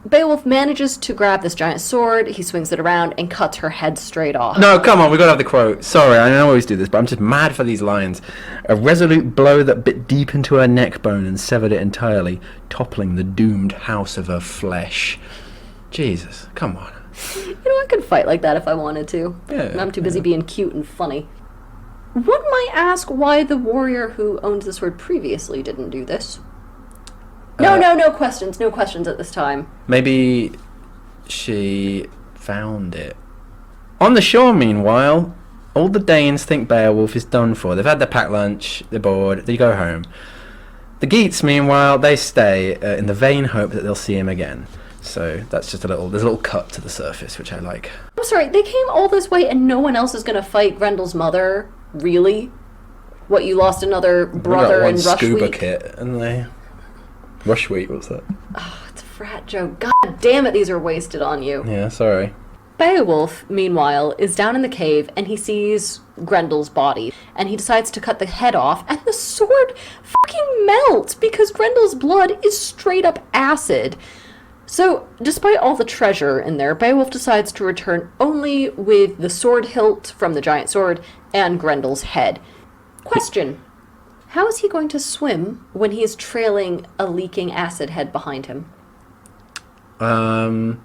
Beowulf manages to grab this giant sword, he swings it around, and cuts her head straight off. No, come on, we gotta have the quote. Sorry, I don't always do this, but I'm just mad for these lines. A resolute blow that bit deep into her neck bone and severed it entirely, toppling the doomed house of her flesh. Jesus, come on. You know, I could fight like that if I wanted to. Yeah, I'm too busy being cute and funny. One might ask why the warrior who owned the sword previously didn't do this. No questions. No questions at this time. Maybe she found it. On the shore, meanwhile, all the Danes think Beowulf is done for. They've had their packed lunch, they're bored, they go home. The Geats, meanwhile, they stay in the vain hope that they'll see him again. So that's just there's a little cut to the surface, which I like. I'm sorry, they came all this way and no one else is going to fight Grendel's mother? Really? What, you lost another brother in Rush scuba Week? kit, and they... Rush Week, what's that? Oh, it's a frat joke. God damn it, these are wasted on you. Yeah, sorry. Beowulf, meanwhile, is down in the cave and he sees Grendel's body and he decides to cut the head off and the sword fucking melts because Grendel's blood is straight up acid. So, despite all the treasure in there, Beowulf decides to return only with the sword hilt from the giant sword and Grendel's head. Question. How is he going to swim when he is trailing a leaking acid head behind him? I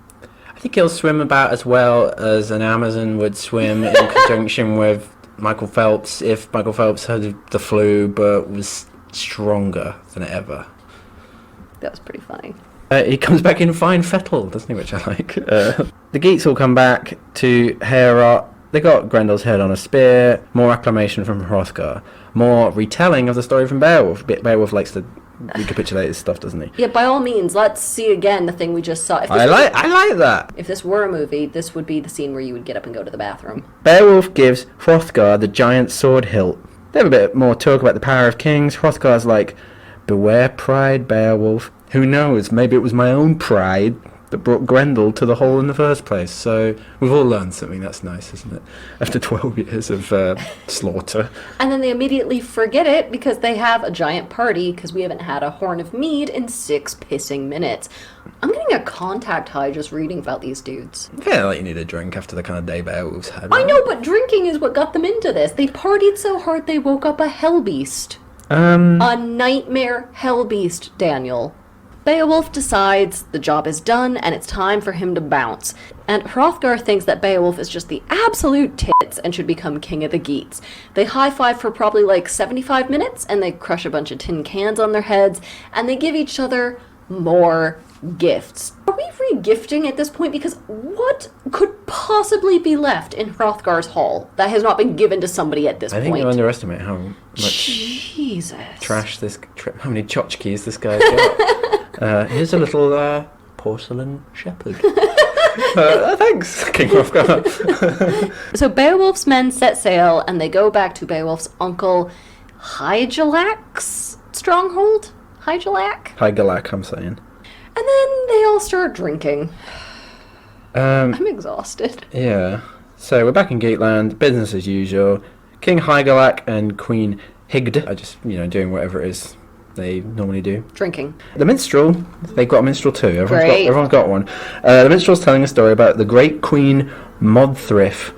think he'll swim about as well as an Amazon would swim in conjunction with Michael Phelps if Michael Phelps had the flu but was stronger than ever. That was pretty funny. He comes back in fine fettle, doesn't he, which I like. The Geats all come back to Heorot. They got Grendel's head on a spear, more acclamation from Hrothgar, more retelling of the story from Beowulf. Beowulf likes to recapitulate his stuff, doesn't he? Yeah, by all means, let's see again the thing we just saw. I like that. If this were a movie, this would be the scene where you would get up and go to the bathroom. Beowulf gives Hrothgar the giant sword hilt. They have a bit more talk about the power of kings. Hrothgar's like, beware pride, Beowulf. Who knows, maybe it was my own pride that brought Grendel to the hole in the first place. So we've all learned something. That's nice, isn't it? After 12 years of slaughter. And then they immediately forget it because they have a giant party because we haven't had a horn of mead in 6 pissing minutes. I'm getting a contact high just reading about these dudes. Yeah, like you need a drink after the kind of day Beowulf's had. I know, but drinking is what got them into this. They partied so hard they woke up a hellbeast. A nightmare hellbeast, Daniel. Beowulf decides the job is done and it's time for him to bounce. And Hrothgar thinks that Beowulf is just the absolute tits and should become king of the Geats. They high-five for probably like 75 minutes and they crush a bunch of tin cans on their heads and they give each other more gifts. Are we re-gifting at this point? Because what could possibly be left in Hrothgar's hall that has not been given to somebody at this point? I think you underestimate how much Jesus. trash how many tchotchkes this guy's got. Here's a little porcelain shepherd. Thanks, King Hrothgar. So Beowulf's men set sail and they go back to Beowulf's uncle Hygelac's stronghold? Hygelac, I'm saying. And then they all start drinking. I'm exhausted. Yeah. So we're back in Geatland, business as usual. King Hygelac and Queen Hygd are just, doing whatever it is they normally do. Drinking. The minstrel, they've got a minstrel too. Great. Everyone's got one. The minstrel's telling a story about the great Queen Modthryth.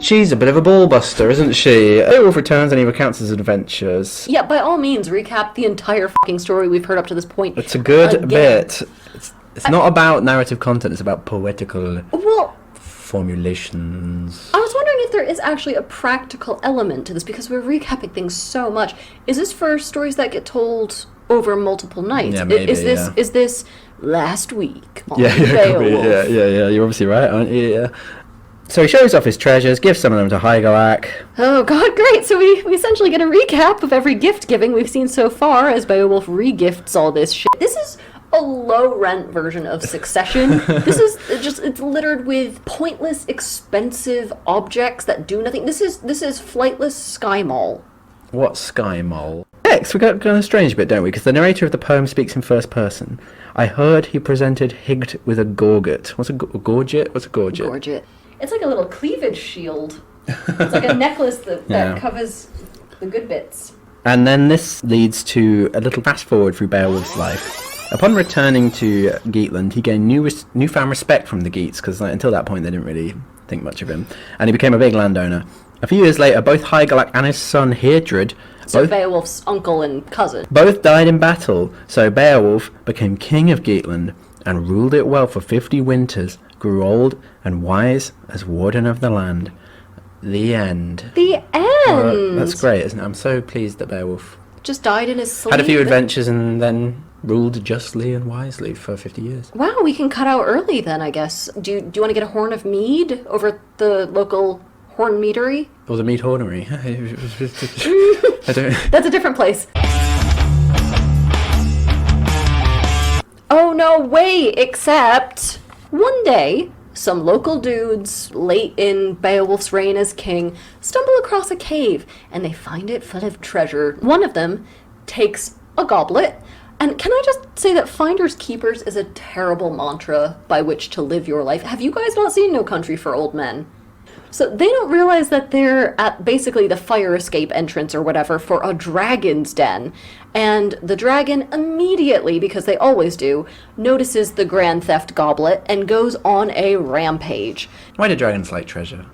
She's a bit of a ball-buster, isn't she? Beowulf returns and he recounts his adventures. Yeah, by all means, recap the entire fucking story we've heard up to this point. It's a good bit. It's not about narrative content, it's about poetical formulations. I was wondering if there is actually a practical element to this, because we're recapping things so much. Is this for stories that get told over multiple nights? Yeah, maybe, Is this last week on Yeah, Beowulf? yeah, you're obviously right, aren't you? Yeah. So he shows off his treasures, gives some of them to hwæt. Oh god, great! So we essentially get a recap of every gift giving we've seen so far as Beowulf re-gifts all this shit. This is a low-rent version of Succession. This is it's littered with pointless, expensive objects that do nothing. This is flightless Sky Mall. What Sky Mall? Next, we got a strange bit, don't we? Because the narrator of the poem speaks in first person. I heard he presented Hygd with a gorget. What's a gorget? What's a gorget? Gorget. It's like a little cleavage shield. It's like a necklace that covers the good bits. And then this leads to a little fast forward through Beowulf's life. Upon returning to Geatland, he gained newfound respect from the Geats, because until that point they didn't really think much of him, and he became a big landowner. A few years later, both hwæt and his son Heardred, Beowulf's uncle and cousin, both died in battle, so Beowulf became king of Geatland and ruled it well for 50 winters, grew old and wise as warden of the land. The end. The end! That's great, isn't it? I'm so pleased that Beowulf just died in his sleep. Had a few adventures and then ruled justly and wisely for 50 years. Wow, we can cut out early then, I guess. Do you want to get a horn of mead over at the local horn meadery? Or the mead hornery. I don't... That's a different place. Oh no, wait, except one day, some local dudes, late in Beowulf's reign as king, stumble across a cave, and they find it full of treasure. One of them takes a goblet, and can I just say that finders keepers is a terrible mantra by which to live your life. Have you guys not seen No Country for Old Men? So they don't realize that they're at basically the fire escape entrance or whatever for a dragon's den. And the dragon immediately, because they always do, notices the Grand Theft Goblet and goes on a rampage. Why do dragons like treasure?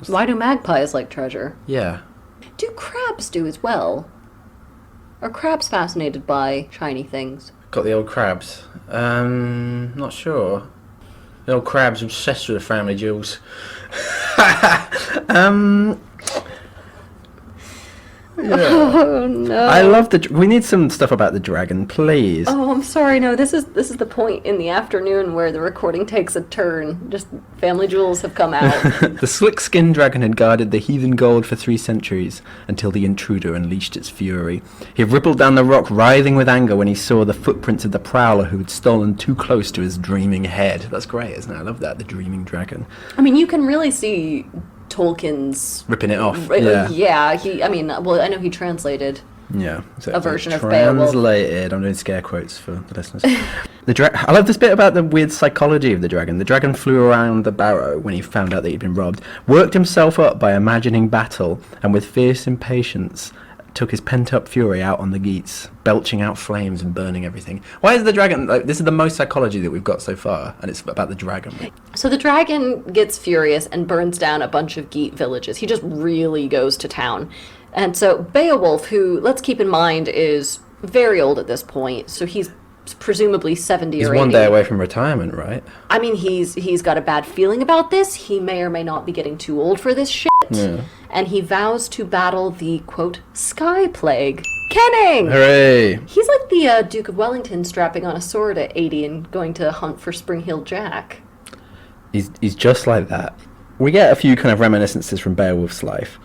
Why do magpies like treasure? Yeah. Do crabs do as well? Are crabs fascinated by shiny things? Got the old crabs. Not sure. The old crabs obsessed with the family jewels. Yeah. Oh no! I love we need some stuff about the dragon, please. Oh, I'm sorry. No, this is the point in the afternoon where the recording takes a turn. Just family jewels have come out. The slick-skinned dragon had guarded the heathen gold for 3 centuries until the intruder unleashed its fury. He rippled down the rock, writhing with anger when he saw the footprints of the prowler who had stolen too close to his dreaming head. That's great, isn't it? I love that, the dreaming dragon. I mean, you can really see Tolkien's ripping it off. Yeah. I know he translated exactly. a version of Beowulf. Translated. I'm doing scare quotes for the listeners. I love this bit about the weird psychology of the dragon. The dragon flew around the barrow when he found out that he'd been robbed, worked himself up by imagining battle, and with fierce impatience took his pent-up fury out on the Geats, belching out flames and burning everything. Why is the dragon... this is the most psychology that we've got so far, and it's about the dragon. So the dragon gets furious and burns down a bunch of Geat villages. He just really goes to town. And so Beowulf, who, let's keep in mind, is very old at this point, so he's presumably 70 or 80. He's one day away from retirement, right? I mean, he's got a bad feeling about this. He may or may not be getting too old for this shit. Yeah. And he vows to battle the, quote, Sky Plague. Kenning! Hooray! He's like the Duke of Wellington strapping on a sword at 80 and going to hunt for Spring-Heeled Jack. He's just like that. We get a few kind of reminiscences from Beowulf's life.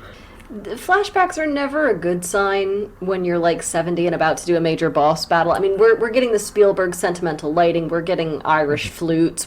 Flashbacks are never a good sign when you're like 70 and about to do a major boss battle. I mean, we're getting the Spielberg sentimental lighting, we're getting Irish flutes,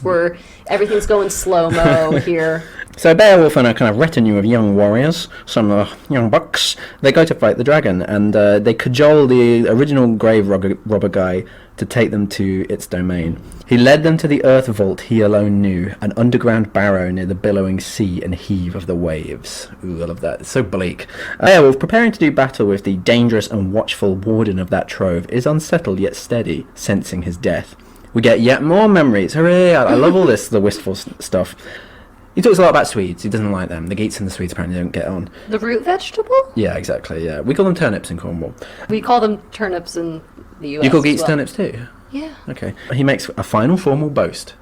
everything's going slow-mo here. So Beowulf and a kind of retinue of young warriors, some young bucks, they go to fight the dragon, and they cajole the original grave robber guy to take them to its domain. He led them to the earth vault he alone knew, an underground barrow near the billowing sea and heave of the waves. Ooh, I love that. It's so bleak. Beowulf, preparing to do battle with the dangerous and watchful warden of that trove, is unsettled yet steady, sensing his death. We get yet more memories. Hooray! I love all this, the wistful stuff. He talks a lot about Swedes. He doesn't like them. The Geats and the Swedes apparently don't get on. The root vegetable? Yeah, exactly, yeah. We call them turnips in Cornwall. We call them turnips in the US. You call Geats as well. turnips too? Yeah. Okay. He makes a final formal boast.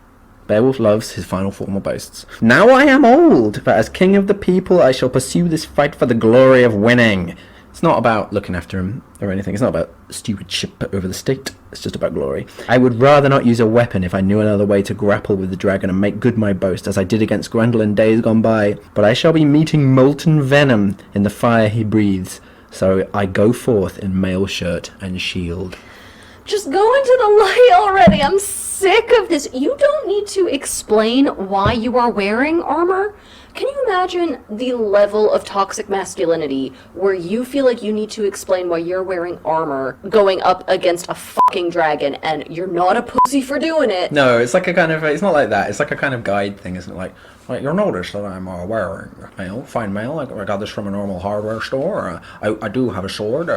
Beowulf loves his final formal boasts. Now I am old, but as king of the people I shall pursue this fight for the glory of winning. It's not about looking after him or anything. It's not about stewardship over the state. It's just about glory. I would rather not use a weapon if I knew another way to grapple with the dragon and make good my boast, as I did against Grendel in days gone by. But I shall be meeting molten venom in the fire he breathes. So I go forth in mail shirt and shield. Just go into the light already. I'm sick of this. You don't need to explain why you are wearing armor. Can you imagine the level of toxic masculinity where you feel like you need to explain why you're wearing armor going up against a fucking dragon and you're not a pussy for doing it? No, it's like a kind of, it's not like that. It's like a kind of guide thing, isn't it? Like you'll notice that I'm wearing fine mail. I got this from a normal hardware store. I do have a sword.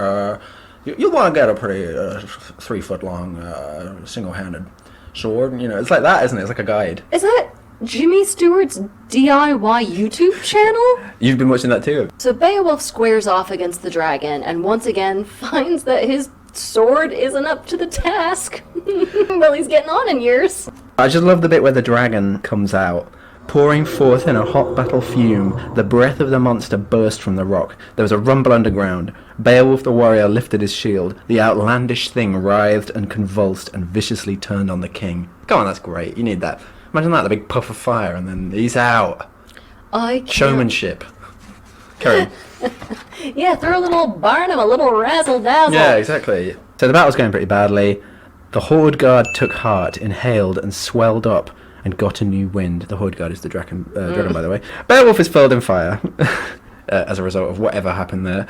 You'll want to get a pretty 3 foot long single-handed sword. You know, it's like that, isn't it? It's like a guide. Is that Jimmy Stewart's DIY YouTube channel? You've been watching that too. So Beowulf squares off against the dragon and once again finds that his sword isn't up to the task. Well, he's getting on in years. I just love the bit where the dragon comes out. Pouring forth in a hot battle fume, the breath of the monster burst from the rock. There was a rumble underground. Beowulf the warrior lifted his shield. The outlandish thing writhed and convulsed and viciously turned on the king. Come on, that's great. You need that. Imagine that, the big puff of fire, and then he's out. Showmanship. Carry on. Yeah, throw a little Barnum, a little razzle-dazzle. Yeah, exactly. So the battle's going pretty badly. The Horde Guard took heart, inhaled, and swelled up, and got a new wind. The Horde Guard is the dragon, by the way. Beowulf is filled in fire, as a result of whatever happened there.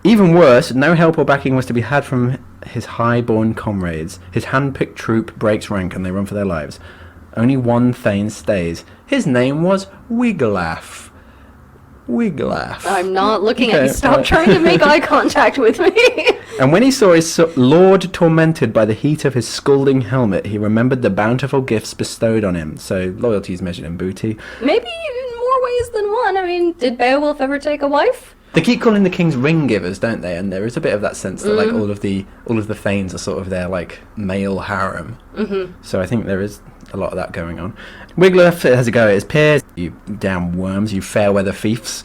Even worse, no help or backing was to be had from his high-born comrades. His hand-picked troop breaks rank, and they run for their lives. Only one Thane stays. His name was Wiglaf. Wiglaf. I'm not looking at you. Stop trying to make eye contact with me. And when he saw his lord tormented by the heat of his scalding helmet, he remembered the bountiful gifts bestowed on him. So loyalty is measured in booty. Maybe in more ways than one. I mean, did Beowulf ever take a wife? They keep calling the kings ring givers, don't they? And there is a bit of that sense that like all of the thanes are sort of their like male harem. Mm-hmm. So I think there is a lot of that going on. Wiglaf has a go at his peers. You damn worms, you fair weather fiefs.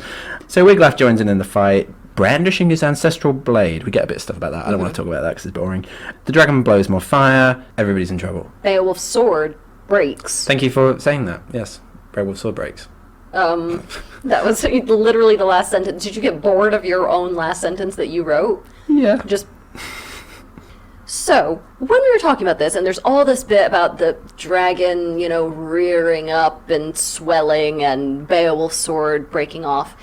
So Wiglaf joins in the fight, brandishing his ancestral blade. We get a bit of stuff about that. I don't want to talk about that because it's boring. The dragon blows more fire. Everybody's in trouble. Beowulf's sword breaks. Thank you for saying that. Yes, Beowulf's sword breaks. That was literally the last sentence. Did you get bored of your own last sentence that you wrote? Yeah. So, when we were talking about this, and there's all this bit about the dragon, rearing up and swelling and Beowulf's sword breaking off,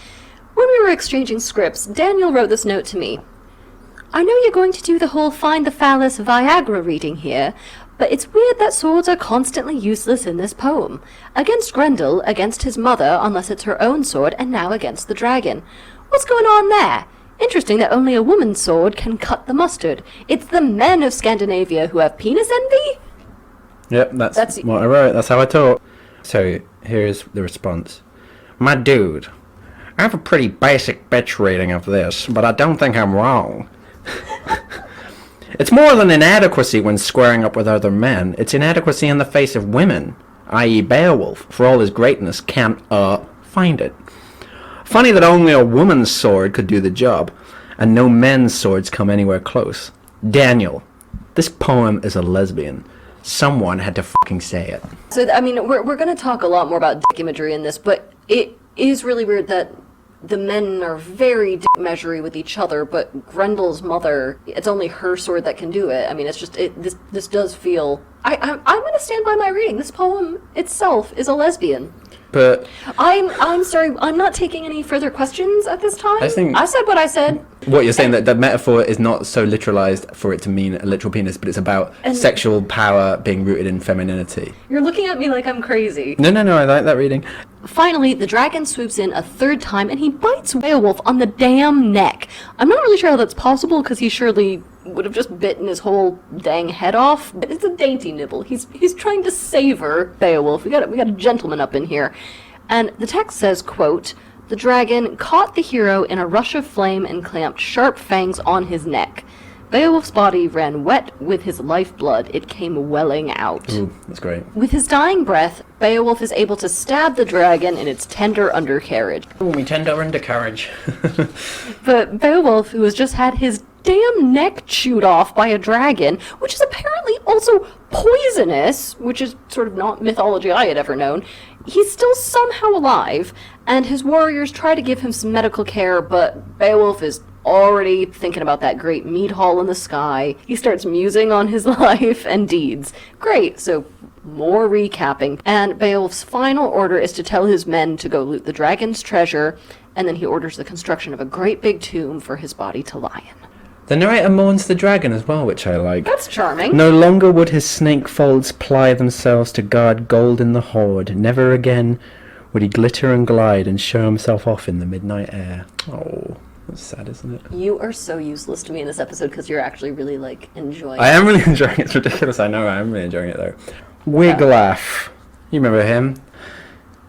when we were exchanging scripts, Daniel wrote this note to me. I know you're going to do the whole find the phallus Viagra reading here, but it's weird that swords are constantly useless in this poem. Against Grendel, against his mother, unless it's her own sword, and now against the dragon. What's going on there? Interesting that only a woman's sword can cut the mustard. It's the men of Scandinavia who have penis envy? Yep, that's what I wrote. That's how I talk. So, here's the response. My dude, I have a pretty basic bitch reading of this, but I don't think I'm wrong. It's more than inadequacy when squaring up with other men. It's inadequacy in the face of women, i.e. Beowulf, for all his greatness, can't, find it. Funny that only a woman's sword could do the job, and no men's swords come anywhere close. Daniel, this poem is a lesbian. Someone had to fucking say it. So, I mean, we're going to talk a lot more about dick imagery in this, but it is really weird that the men are very dick measury with each other, but Grendel's mother, it's only her sword that can do it. I mean, it's just, this does feel... I'm going to stand by my reading. This poem itself is a lesbian. But I'm sorry, I'm not taking any further questions at this time. I said what I said. What you're saying, that the metaphor is not so literalized for it to mean a literal penis, but it's about sexual power being rooted in femininity. You're looking at me like I'm crazy. No, I like that reading. Finally, the dragon swoops in a third time and he bites Beowulf on the damn neck. I'm not really sure how that's possible because he surely would have just bitten his whole dang head off. It's a dainty nibble. He's trying to savor Beowulf. We got a gentleman up in here. And the text says, quote, "The dragon caught the hero in a rush of flame and clamped sharp fangs on his neck. Beowulf's body ran wet with his lifeblood. It came welling out." Ooh, that's great. With his dying breath, Beowulf is able to stab the dragon in its tender undercarriage. Ooh, me tender undercarriage. But Beowulf, who has just had his damn neck chewed off by a dragon, which is apparently also poisonous, which is sort of not mythology I had ever known, he's still somehow alive, and his warriors try to give him some medical care, but Beowulf is already thinking about that great mead hall in the sky. He starts musing on his life and deeds. Great, so more recapping. And Beowulf's final order is to tell his men to go loot the dragon's treasure, and then he orders the construction of a great big tomb for his body to lie in. The narrator mourns the dragon as well, which I like. That's charming. No longer would his snake folds ply themselves to guard gold in the hoard. Never again would he glitter and glide and show himself off in the midnight air. Oh, that's sad, isn't it? You are so useless to me in this episode because you're actually really, enjoying it. I am really enjoying it. It's ridiculous. I know I am really enjoying it, though. Wiglaf. You remember him?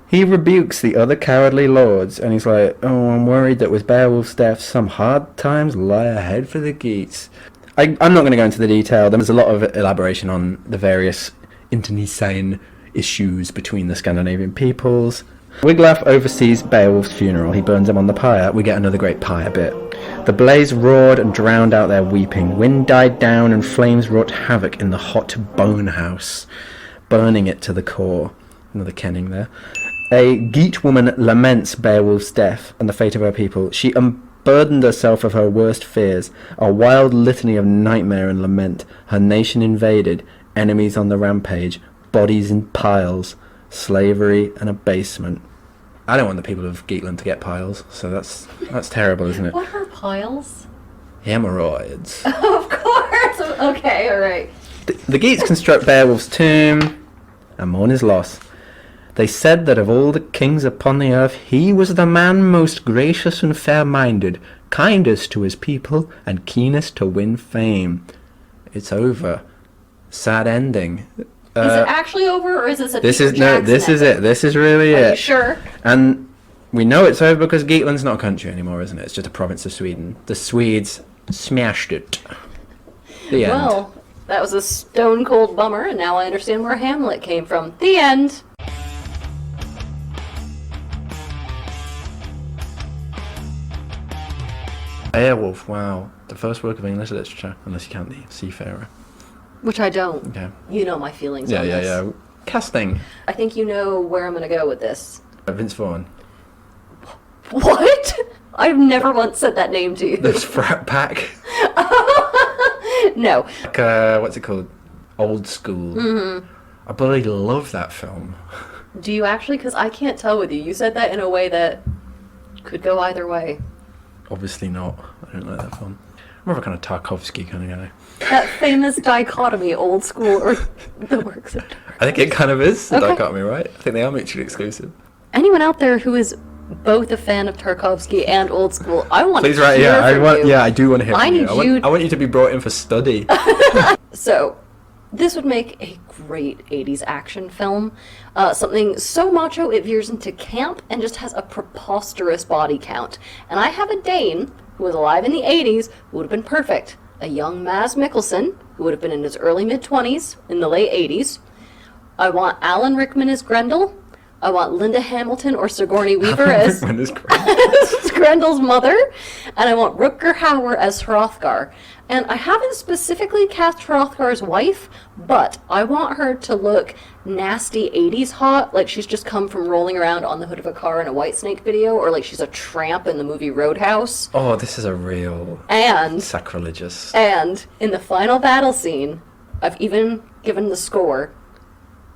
He rebukes the other cowardly lords, and he's like, "Oh, I'm worried that with Beowulf's death, some hard times lie ahead for the Geats." I'm not going to go into the detail. There's a lot of elaboration on the various internecine issues between the Scandinavian peoples. Wiglaf oversees Beowulf's funeral. He burns him on the pyre. We get another great pyre bit. The blaze roared and drowned out their weeping. Wind died down, and flames wrought havoc in the hot bone house, burning it to the core. Another kenning there. A Geat woman laments Beowulf's death and the fate of her people. She unburdened herself of her worst fears, a wild litany of nightmare and lament. Her nation invaded, enemies on the rampage, bodies in piles, slavery and abasement. I don't want the people of Geatland to get piles, so that's terrible, isn't it? What are piles? Hemorrhoids. Of course! Okay, alright. The Geats construct Beowulf's tomb and mourn his loss. They said that of all the kings upon the earth, he was the man most gracious and fair-minded, kindest to his people, and keenest to win fame. It's over. Sad ending. Is it actually over, or is this a This Peter is no. Jackson This is ending? it. This is really it. Are you sure? And we know it's over because Geatland's not a country anymore, isn't it? It's just a province of Sweden. The Swedes smashed it. The end. Well, that was a stone-cold bummer, and now I understand where Hamlet came from. The end. Beowulf, wow. The first work of English literature, unless you count the Seafarer. Which I don't. Okay. You know my feelings on this. Yeah. Casting. I think you know where I'm going to go with this. Vince Vaughn. What? I've never once said that name to you. This frat pack. No. Like, what's it called? Old School. Mm-hmm. I bloody love that film. Do you actually? Because I can't tell with you. You said that in a way that could go either way. Obviously not. I don't like that film. I'm more of a kind of Tarkovsky kind of guy. That famous dichotomy, old school or the works of art. I think it kind of is the Okay. dichotomy, right? I think they are mutually exclusive. Anyone out there who is both a fan of Tarkovsky and old school, I want Please to write. hear Yeah, from you. I do want to hear I from you. need I want you to be brought in for study. So, this would make a great 80s action film. Something so macho it veers into camp and just has a preposterous body count. And I have a Dane who was alive in the 80s who would have been perfect. A young Mads Mikkelsen who would have been in his early mid-20s in the late 80s. I want Alan Rickman as Grendel. I want Linda Hamilton or Sigourney Weaver as Grendel's mother, and I want Rutger Hauer as Hrothgar. And I haven't specifically cast Hrothgar's wife, but I want her to look nasty 80s hot, like she's just come from rolling around on the hood of a car in a Whitesnake video, or like she's a tramp in the movie Roadhouse. Oh, this is a real And sacrilegious. And in the final battle scene, I've even given the score.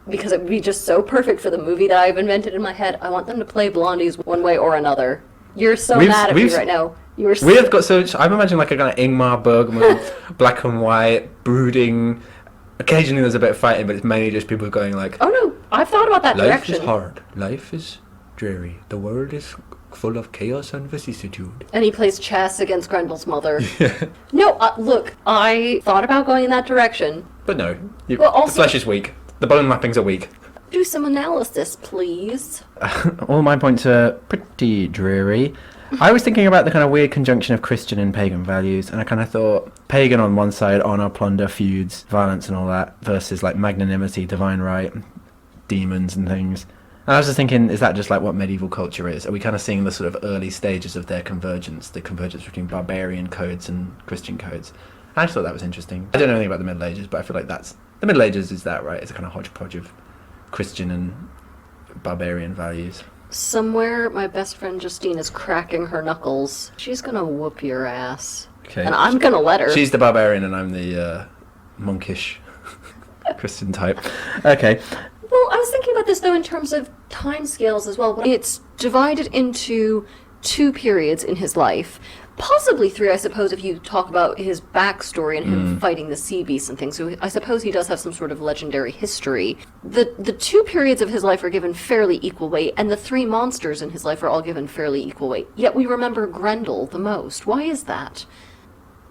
because it would be just so perfect for the movie that I've invented in my head. I want them to play blondies one way or another. You're so mad at me right now. We have got so... I'm imagining like a kind of Ingmar Bergman, black and white, brooding... Occasionally there's a bit of fighting, but it's mainly just people going like... Oh no, I've thought about that direction. Life is hard. Life is dreary. The world is full of chaos and vicissitude. And he plays chess against Grendel's mother. Yeah. No, look, I thought about going in that direction. But no, the also, flesh is weak. The bone mappings are weak. Do some analysis, please. All my points are pretty dreary. I was thinking about the kind of weird conjunction of Christian and pagan values, and I kind of thought pagan on one side, honor, plunder, feuds, violence and all that, versus like magnanimity, divine right, demons and things. And I was just thinking, is that just like what medieval culture is? Are we kind of seeing the sort of early stages of their convergence, the convergence between barbarian codes and Christian codes? I just thought that was interesting. I don't know anything about the Middle Ages, but I feel like the Middle Ages is that, right? It's a kind of hodgepodge of Christian and barbarian values. Somewhere, my best friend Justine is cracking her knuckles. She's gonna whoop your ass. Okay. And I'm gonna let her. She's the barbarian and I'm the monkish Christian type. Okay. Well, I was thinking about this, though, in terms of time scales as well. It's divided into 2 periods in his life. Possibly 3, I suppose, if you talk about his backstory and him fighting the sea beasts and things. So I suppose he does have some sort of legendary history. The 2 periods of his life are given fairly equal weight, and the 3 monsters in his life are all given fairly equal weight. Yet we remember Grendel the most. Why is that?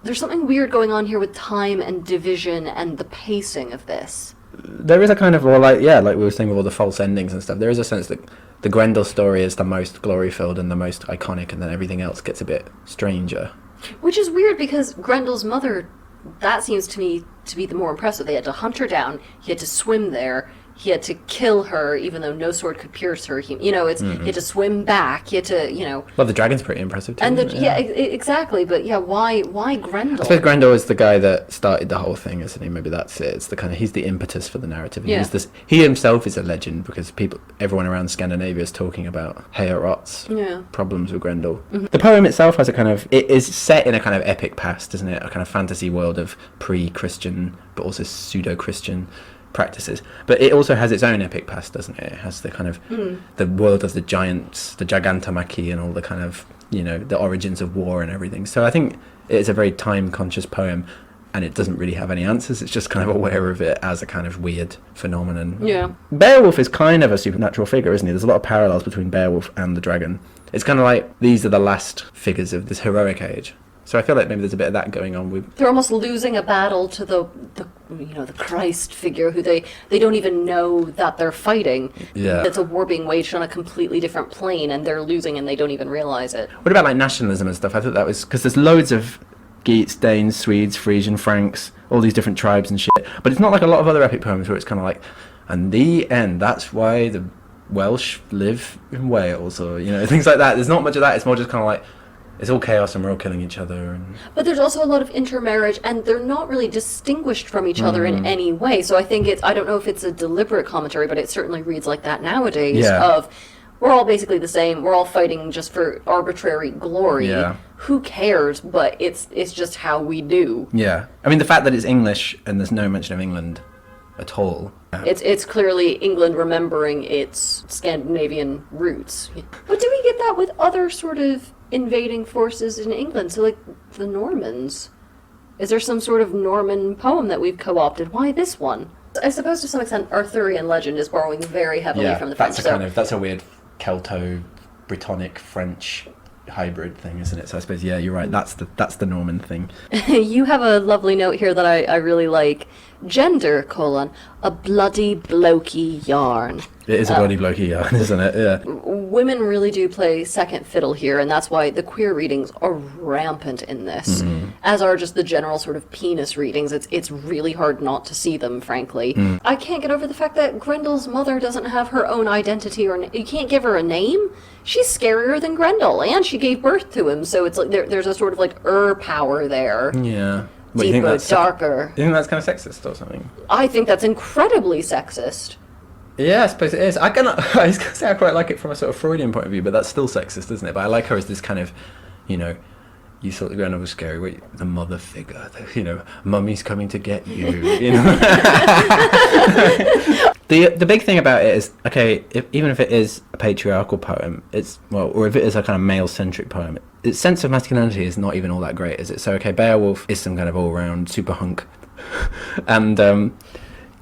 There's something weird going on here with time and division and the pacing of this. There is a kind of, like we were saying with all the false endings and stuff, there is a sense that the Grendel story is the most glory-filled and the most iconic, and then everything else gets a bit stranger. Which is weird, because Grendel's mother, that seems to me to be the more impressive. They had to hunt her down, he had to swim there, he had to kill her, even though no sword could pierce her. He had to swim back, he had to, Well, the dragon's pretty impressive too. And exactly, but why Grendel? I suppose Grendel is the guy that started the whole thing, isn't he? Maybe that's it. It's the kind of, he's the impetus for the narrative. And he himself is a legend, because everyone around Scandinavia is talking about Hwæt's problems with Grendel. Mm-hmm. The poem itself has it is set in a kind of epic past, isn't it? A kind of fantasy world of pre-Christian, but also pseudo-Christian practices, but it also has its own epic past, doesn't it? It has the kind of the world of the giants, the Gigantomachy, and all the kind of the origins of war and everything. So I think it's a very time conscious poem, and it doesn't really have any answers. It's just kind of aware of it as a kind of weird phenomenon. Yeah. Beowulf is kind of a supernatural figure, isn't he? There's a lot of parallels between Beowulf and the dragon. It's kind of like these are the last figures of this heroic age. So I feel like maybe there's a bit of that going on with... They're almost losing a battle to the Christ figure, who they don't even know that they're fighting. Yeah. It's a war being waged on a completely different plane, and they're losing and they don't even realize it. What about like nationalism and stuff? I thought that was... Because there's loads of Geats, Danes, Swedes, Frisian, Franks, all these different tribes and shit. But it's not like a lot of other epic poems where it's kind of like, and the end, that's why the Welsh live in Wales, or, things like that. There's not much of that. It's more just kind of like, it's all chaos and we're all killing each other. But there's also a lot of intermarriage, and they're not really distinguished from each other in any way. So I think I don't know if it's a deliberate commentary, but it certainly reads like that nowadays, of we're all basically the same, we're all fighting just for arbitrary glory. Yeah. Who cares? But it's just how we do. Yeah. I mean, the fact that it's English and there's no mention of England at all. It's clearly England remembering its Scandinavian roots. But do we get that with other sort of invading forces in England? So, like, the Normans. Is there some sort of Norman poem that we've co-opted? Why this one? I suppose to some extent Arthurian legend is borrowing very heavily from the French. That's a weird Celto-Brittonic French hybrid thing, isn't it? So I suppose, you're right. That's the Norman thing. You have a lovely note here that I really like. Gender, a bloody blokey yarn. It is a bloody blokey yarn, isn't it? Yeah. Women really do play second fiddle here, and that's why the queer readings are rampant in this, as are just the general sort of penis readings. It's really hard not to see them, frankly. I can't get over the fact that Grendel's mother doesn't have her own identity, or you can't give her a name. She's scarier than Grendel, and she gave birth to him, so it's like there's a sort of like power there. Yeah. What, deeper, darker. You think that's kind of sexist or something? I think that's incredibly sexist. Yeah, I suppose it is. I was going to say I quite like it from a sort of Freudian point of view, but that's still sexist, isn't it? But I like her as this kind of, You thought the grandmother was scary. Wait, the mother figure. Mummy's coming to get you. The big thing about it is, okay, even if it is a patriarchal poem, or if it is a kind of male-centric poem, its sense of masculinity is not even all that great, is it? So, okay, Beowulf is some kind of all-round super hunk, and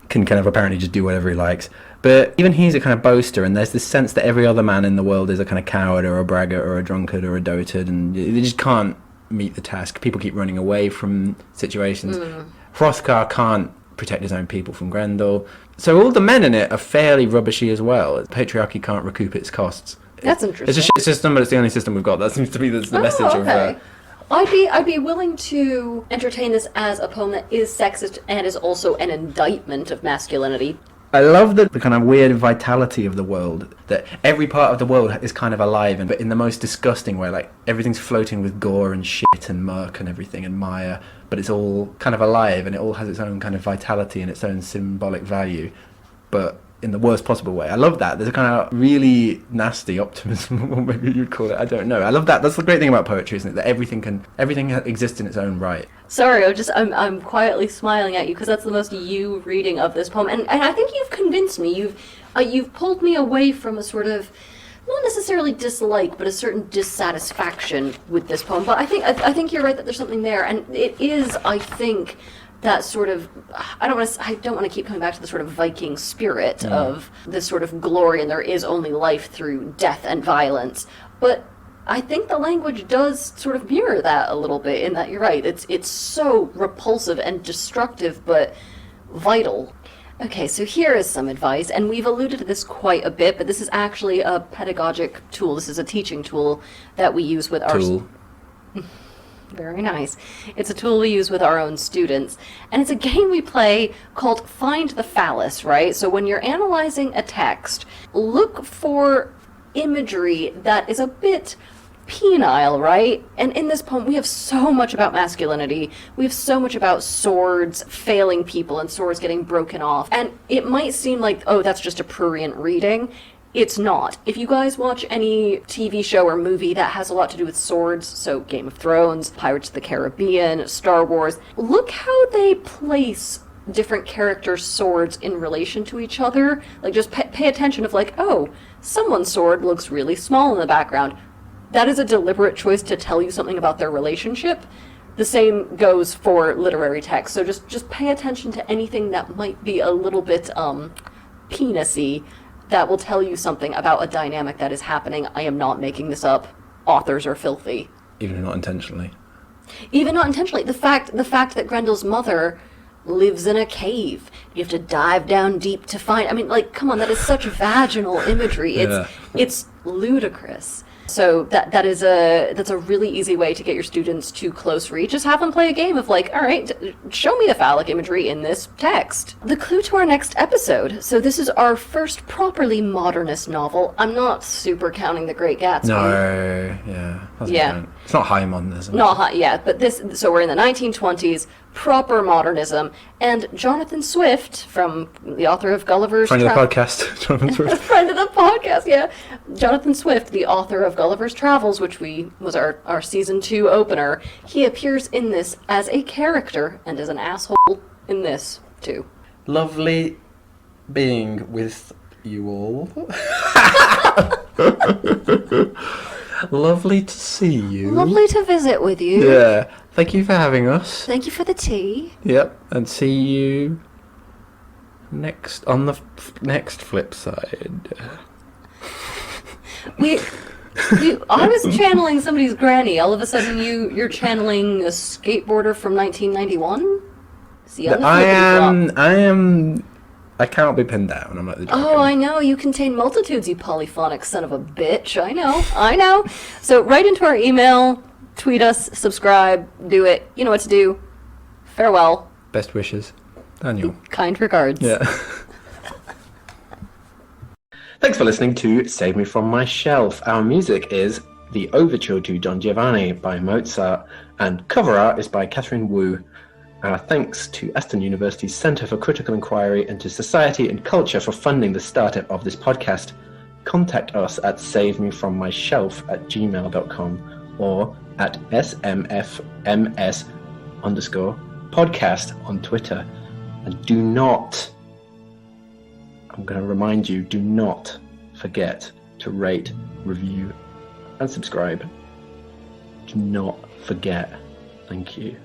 can kind of apparently just do whatever he likes. But even he's a kind of boaster, and there's this sense that every other man in the world is a kind of coward or a braggart or a drunkard or a dotard, and they just can't meet the task. People keep running away from situations. Hrothgar can't protect his own people from Grendel. So all the men in it are fairly rubbishy as well. Patriarchy can't recoup its costs. That's interesting. It's a shit system, but it's the only system we've got. That seems to be the message okay. of... I'd be willing to entertain this as a poem that is sexist and is also an indictment of masculinity. I love the kind of weird vitality of the world, that every part of the world is kind of alive, but in the most disgusting way. Like, everything's floating with gore and shit and murk and everything and mire, but it's all kind of alive, and it all has its own kind of vitality and its own symbolic value, but in the worst possible way. I love that. There's a kind of really nasty optimism, or maybe you'd call it, I don't know. I love that. That's the great thing about poetry, isn't it? That everything exists in its own right. Sorry, I'm quietly smiling at you because that's the most you reading of this poem, and I think you've convinced me. You've pulled me away from a sort of, not necessarily dislike, but a certain dissatisfaction with this poem. But I think you're right that there's something there, and it is, I think, that sort of, I don't want to keep coming back to the sort of Viking spirit of this sort of glory, and there is only life through death and violence. But I think the language does sort of mirror that a little bit, in that you're right. It's so repulsive and destructive, but vital. Okay, so here is some advice, and we've alluded to this quite a bit, but this is actually a pedagogic tool. This is a teaching tool that we use with our... Very nice. It's a tool we use with our own students, and it's a game we play called Find the Phallus, right? So when you're analyzing a text, look for imagery that is a bit penile, right? And in this poem, we have so much about masculinity. We have so much about swords failing people and swords getting broken off. And it might seem like, oh, that's just a prurient reading. It's not. If you guys watch any TV show or movie that has a lot to do with swords, so Game of Thrones, Pirates of the Caribbean, Star Wars, look how they place different characters' swords in relation to each other. Like, just pay attention of like, oh, someone's sword looks really small in the background. That is a deliberate choice to tell you something about their relationship. The same goes for literary text. So just pay attention to anything that might be a little bit penis-y, that will tell you something about a dynamic that is happening. I am not making this up. Authors are filthy. Even not intentionally. Even not intentionally. The fact that Grendel's mother lives in a cave. You have to dive down deep to find... I mean, like, come on, that is such vaginal imagery. It's ludicrous. So that's a really easy way to get your students to close read. Just have them play a game of like, all right, show me the phallic imagery in this text. The clue to our next episode. So this is our first properly modernist novel. I'm not super counting The Great Gatsby. No, yeah. It's not high modernism. Not high, yeah, but so we're in the 1920s, proper modernism, and Jonathan Swift, from the author of Gulliver's Friend of the podcast, Jonathan Swift. Friend of the podcast, yeah. Jonathan Swift, the author of Gulliver's Travels, which was our season 2 opener. He appears in this as a character and as an asshole in this too. Lovely being with you all. Lovely to see you. Lovely to visit with you. Yeah. Thank you for having us. Thank you for the tea. Yep. And see you on the next flip side. I was channeling somebody's granny. All of a sudden, you're channeling a skateboarder from 1991. See, I cannot be pinned down. I'm like the dragon. Oh, I know. You contain multitudes, you polyphonic son of a bitch. I know. So write into our email, tweet us, subscribe, do it. You know what to do. Farewell. Best wishes. Daniel. Kind regards. Yeah. Thanks for listening to Save Me From My Shelf. Our music is The Overture to Don Giovanni by Mozart, and cover art is by Catherine Wu. Our thanks to Aston University's Centre for Critical Inquiry into Society and Culture for funding the startup of this podcast. Contact us at savemefrommyshelf@gmail.com or at smfms_podcast on Twitter. And do not, I'm going to remind you, do not forget to rate, review, and subscribe. Do not forget. Thank you.